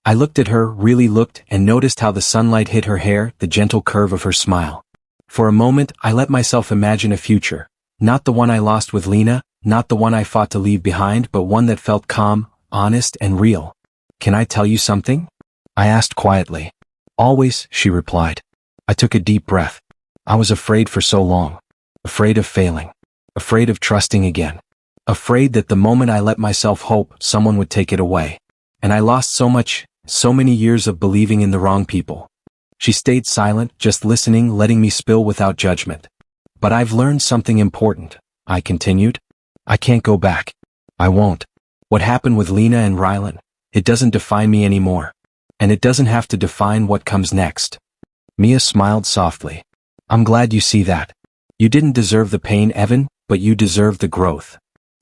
I looked at her, really looked, and noticed how the sunlight hit her hair, the gentle curve of her smile. For a moment, I let myself imagine a future. Not the one I lost with Lena, not the one I fought to leave behind, but one that felt calm, honest, and real. "Can I tell you something?" I asked quietly. "Always," she replied. I took a deep breath. I was afraid for so long. Afraid of failing. Afraid of trusting again. Afraid that the moment I let myself hope, someone would take it away. And I lost so much, so many years of believing in the wrong people. She stayed silent, just listening, letting me spill without judgment. "But I've learned something important," I continued. "I can't go back. I won't. What happened with Lena and Rylan, it doesn't define me anymore. And it doesn't have to define what comes next." Mia smiled softly. "I'm glad you see that. You didn't deserve the pain, Evan, but you deserve the growth."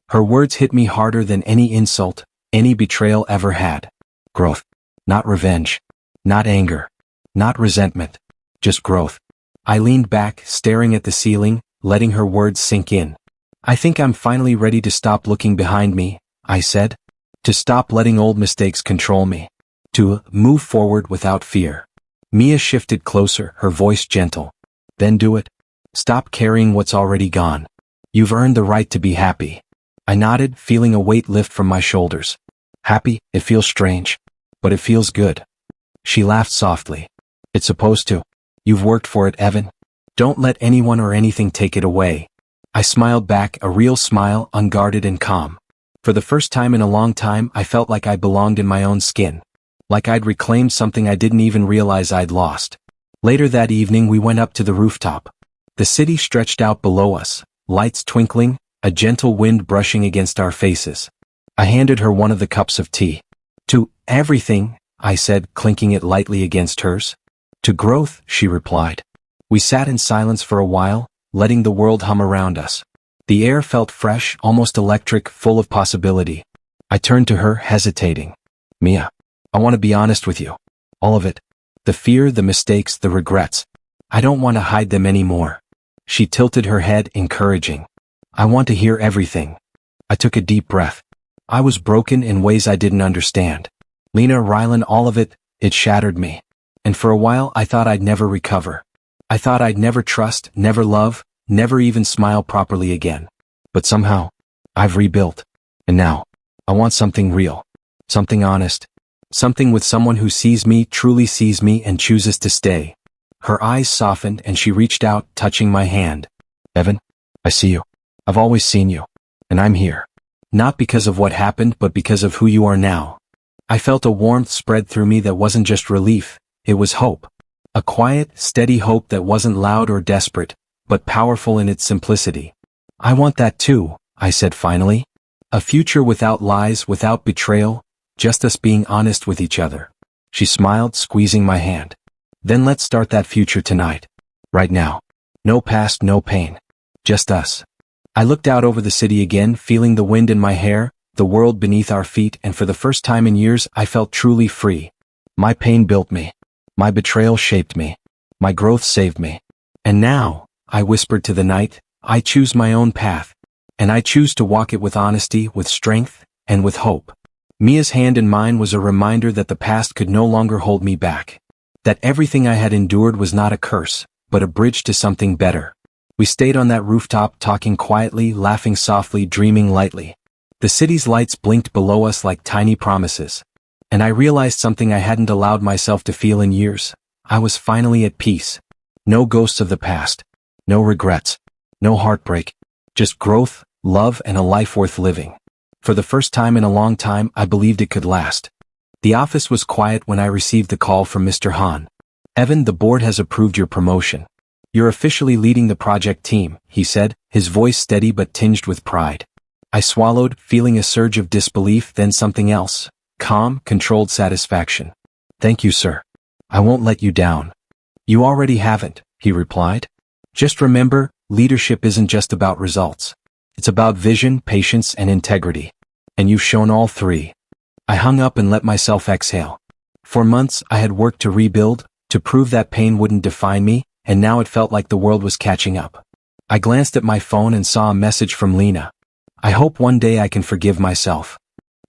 Her words hit me harder than any insult, any betrayal ever had. Growth. Not revenge. Not anger. Not resentment. Just growth. I leaned back, staring at the ceiling, letting her words sink in. "I think I'm finally ready to stop looking behind me," I said. "To stop letting old mistakes control me. To move forward without fear." Mia shifted closer, her voice gentle. "Then do it. Stop carrying what's already gone. You've earned the right to be happy." I nodded, feeling a weight lift from my shoulders. "Happy? It feels strange. But it feels good." She laughed softly. "It's supposed to. You've worked for it, Evan. Don't let anyone or anything take it away." I smiled back, a real smile, unguarded and calm. For the first time in a long time, I felt like I belonged in my own skin. Like I'd reclaimed something I didn't even realize I'd lost. Later that evening we went up to the rooftop. The city stretched out below us, lights twinkling, a gentle wind brushing against our faces. I handed her one of the cups of tea. "To everything," I said, clinking it lightly against hers. "To growth," she replied. We sat in silence for a while, letting the world hum around us. The air felt fresh, almost electric, full of possibility. I turned to her, hesitating. "Mia, I want to be honest with you. All of it. The fear, the mistakes, the regrets. I don't want to hide them anymore." She tilted her head, encouraging. "I want to hear everything." I took a deep breath. I was broken in ways I didn't understand. Lena, Rylan, all of it, it shattered me. And for a while I thought I'd never recover. I thought I'd never trust, never love, never even smile properly again. But somehow, I've rebuilt. And now, I want something real. Something honest. Something with someone who sees me, truly sees me, and chooses to stay. Her eyes softened and she reached out, touching my hand. "Evan, I see you. I've always seen you. And I'm here. Not because of what happened, but because of who you are now." I felt a warmth spread through me that wasn't just relief, it was hope. A quiet, steady hope that wasn't loud or desperate, but powerful in its simplicity. "I want that too," I said finally. "A future without lies, without betrayal, just us being honest with each other." She smiled, squeezing my hand. "Then let's start that future tonight. Right now. No past, no pain. Just us." I looked out over the city again, feeling the wind in my hair, the world beneath our feet, and for the first time in years I felt truly free. My pain built me. My betrayal shaped me. My growth saved me. And now, I whispered to the night, I choose my own path. And I choose to walk it with honesty, with strength, and with hope. Mia's hand in mine was a reminder that the past could no longer hold me back. That everything I had endured was not a curse, but a bridge to something better. We stayed on that rooftop, talking quietly, laughing softly, dreaming lightly. The city's lights blinked below us like tiny promises. And I realized something I hadn't allowed myself to feel in years. I was finally at peace. No ghosts of the past. No regrets. No heartbreak. Just growth, love, and a life worth living. For the first time in a long time, I believed it could last. The office was quiet when I received the call from Mr. Hahn. "Evan, the board has approved your promotion. You're officially leading the project team," he said, his voice steady but tinged with pride. I swallowed, feeling a surge of disbelief, then something else. Calm, controlled satisfaction. "Thank you, sir. I won't let you down." "You already haven't," he replied. "Just remember, leadership isn't just about results. It's about vision, patience, and integrity. And you've shown all three." I hung up and let myself exhale. For months, I had worked to rebuild, to prove that pain wouldn't define me, and now it felt like the world was catching up. I glanced at my phone and saw a message from Lena. "I hope one day I can forgive myself."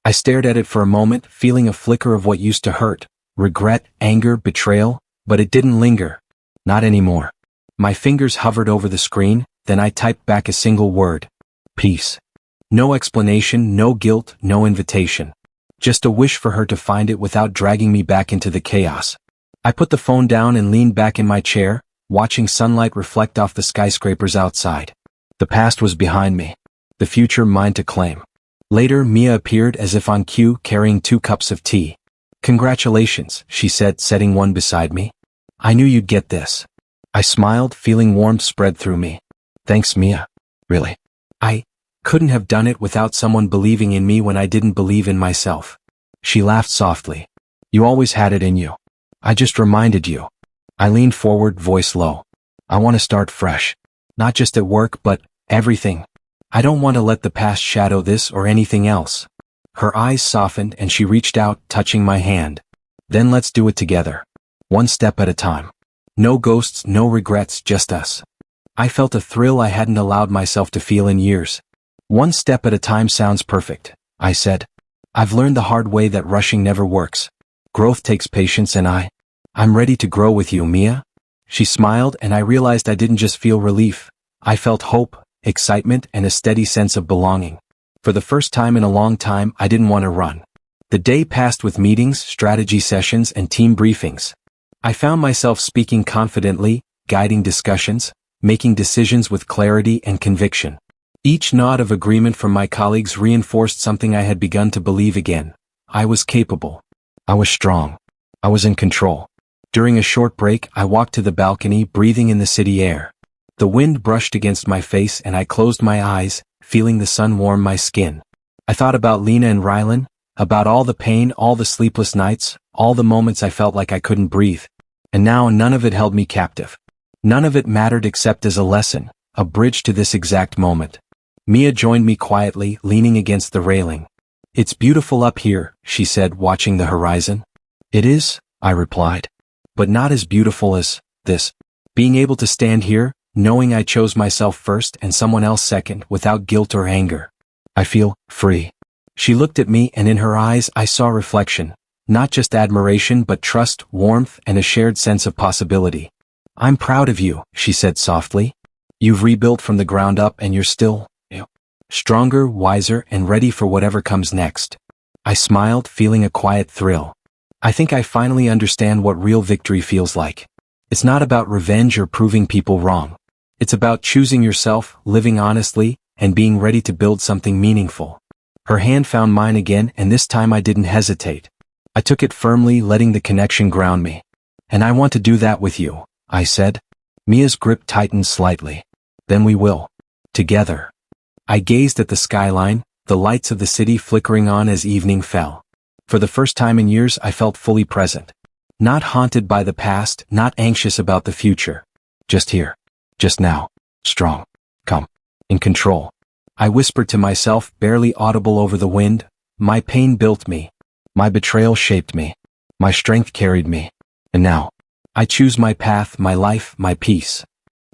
I stared at it for a moment, feeling a flicker of what used to hurt, regret, anger, betrayal, but it didn't linger. Not anymore. My fingers hovered over the screen, then I typed back a single word. Peace. No explanation, no guilt, no invitation. Just a wish for her to find it without dragging me back into the chaos. I put the phone down and leaned back in my chair, watching sunlight reflect off the skyscrapers outside. The past was behind me. The future mine to claim. Later, Mia appeared as if on cue, carrying 2 cups of tea. Congratulations, she said, setting one beside me. I knew you'd get this. I smiled, feeling warmth spread through me. Thanks, Mia. Really. I couldn't have done it without someone believing in me when I didn't believe in myself. She laughed softly. You always had it in you. I just reminded you. I leaned forward, voice low. I want to start fresh. Not just at work, but everything. I don't want to let the past shadow this or anything else. Her eyes softened and she reached out, touching my hand. Then let's do it together. One step at a time. No ghosts, no regrets, just us. I felt a thrill I hadn't allowed myself to feel in years. One step at a time sounds perfect, I said. I've learned the hard way that rushing never works. Growth takes patience and I'm ready to grow with you, Mia. She smiled and I realized I didn't just feel relief. I felt hope, excitement, and a steady sense of belonging. For the first time in a long time, I didn't want to run. The day passed with meetings, strategy sessions, and team briefings. I found myself speaking confidently, guiding discussions, making decisions with clarity and conviction. Each nod of agreement from my colleagues reinforced something I had begun to believe again. I was capable. I was strong. I was in control. During a short break, I walked to the balcony, breathing in the city air. The wind brushed against my face and I closed my eyes, feeling the sun warm my skin. I thought about Lena and Rylan, about all the pain, all the sleepless nights, all the moments I felt like I couldn't breathe. And now none of it held me captive. None of it mattered except as a lesson, a bridge to this exact moment. Mia joined me quietly, leaning against the railing. It's beautiful up here, she said, watching the horizon. It is, I replied. But not as beautiful as this. Being able to stand here, knowing I chose myself first and someone else second, without guilt or anger. I feel free. She looked at me and in her eyes I saw reflection. Not just admiration but trust, warmth, and a shared sense of possibility. I'm proud of you, she said softly. You've rebuilt from the ground up and you're still stronger, wiser, and ready for whatever comes next. I smiled, feeling a quiet thrill. I think I finally understand what real victory feels like. It's not about revenge or proving people wrong. It's about choosing yourself, living honestly, and being ready to build something meaningful. Her hand found mine again, and this time I didn't hesitate. I took it firmly, letting the connection ground me. And I want to do that with you, I said. Mia's grip tightened slightly. Then we will. Together. I gazed at the skyline, the lights of the city flickering on as evening fell. For the first time in years I felt fully present. Not haunted by the past, not anxious about the future. Just here. Just now. Strong. Calm. In control. I whispered to myself, barely audible over the wind. My pain built me. My betrayal shaped me. My strength carried me. And now, I choose my path, my life, my peace.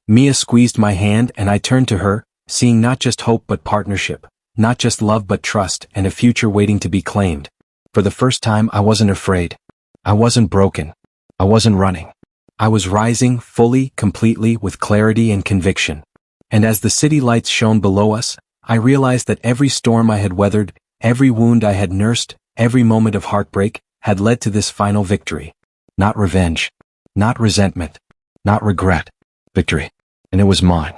Mia squeezed my hand and I turned to her, seeing not just hope but partnership, not just love but trust, and a future waiting to be claimed. For the first time I wasn't afraid. I wasn't broken. I wasn't running. I was rising, fully, completely, with clarity and conviction. And as the city lights shone below us, I realized that every storm I had weathered, every wound I had nursed, every moment of heartbreak, had led to this final victory. Not revenge. Not resentment. Not regret. Victory. And it was mine.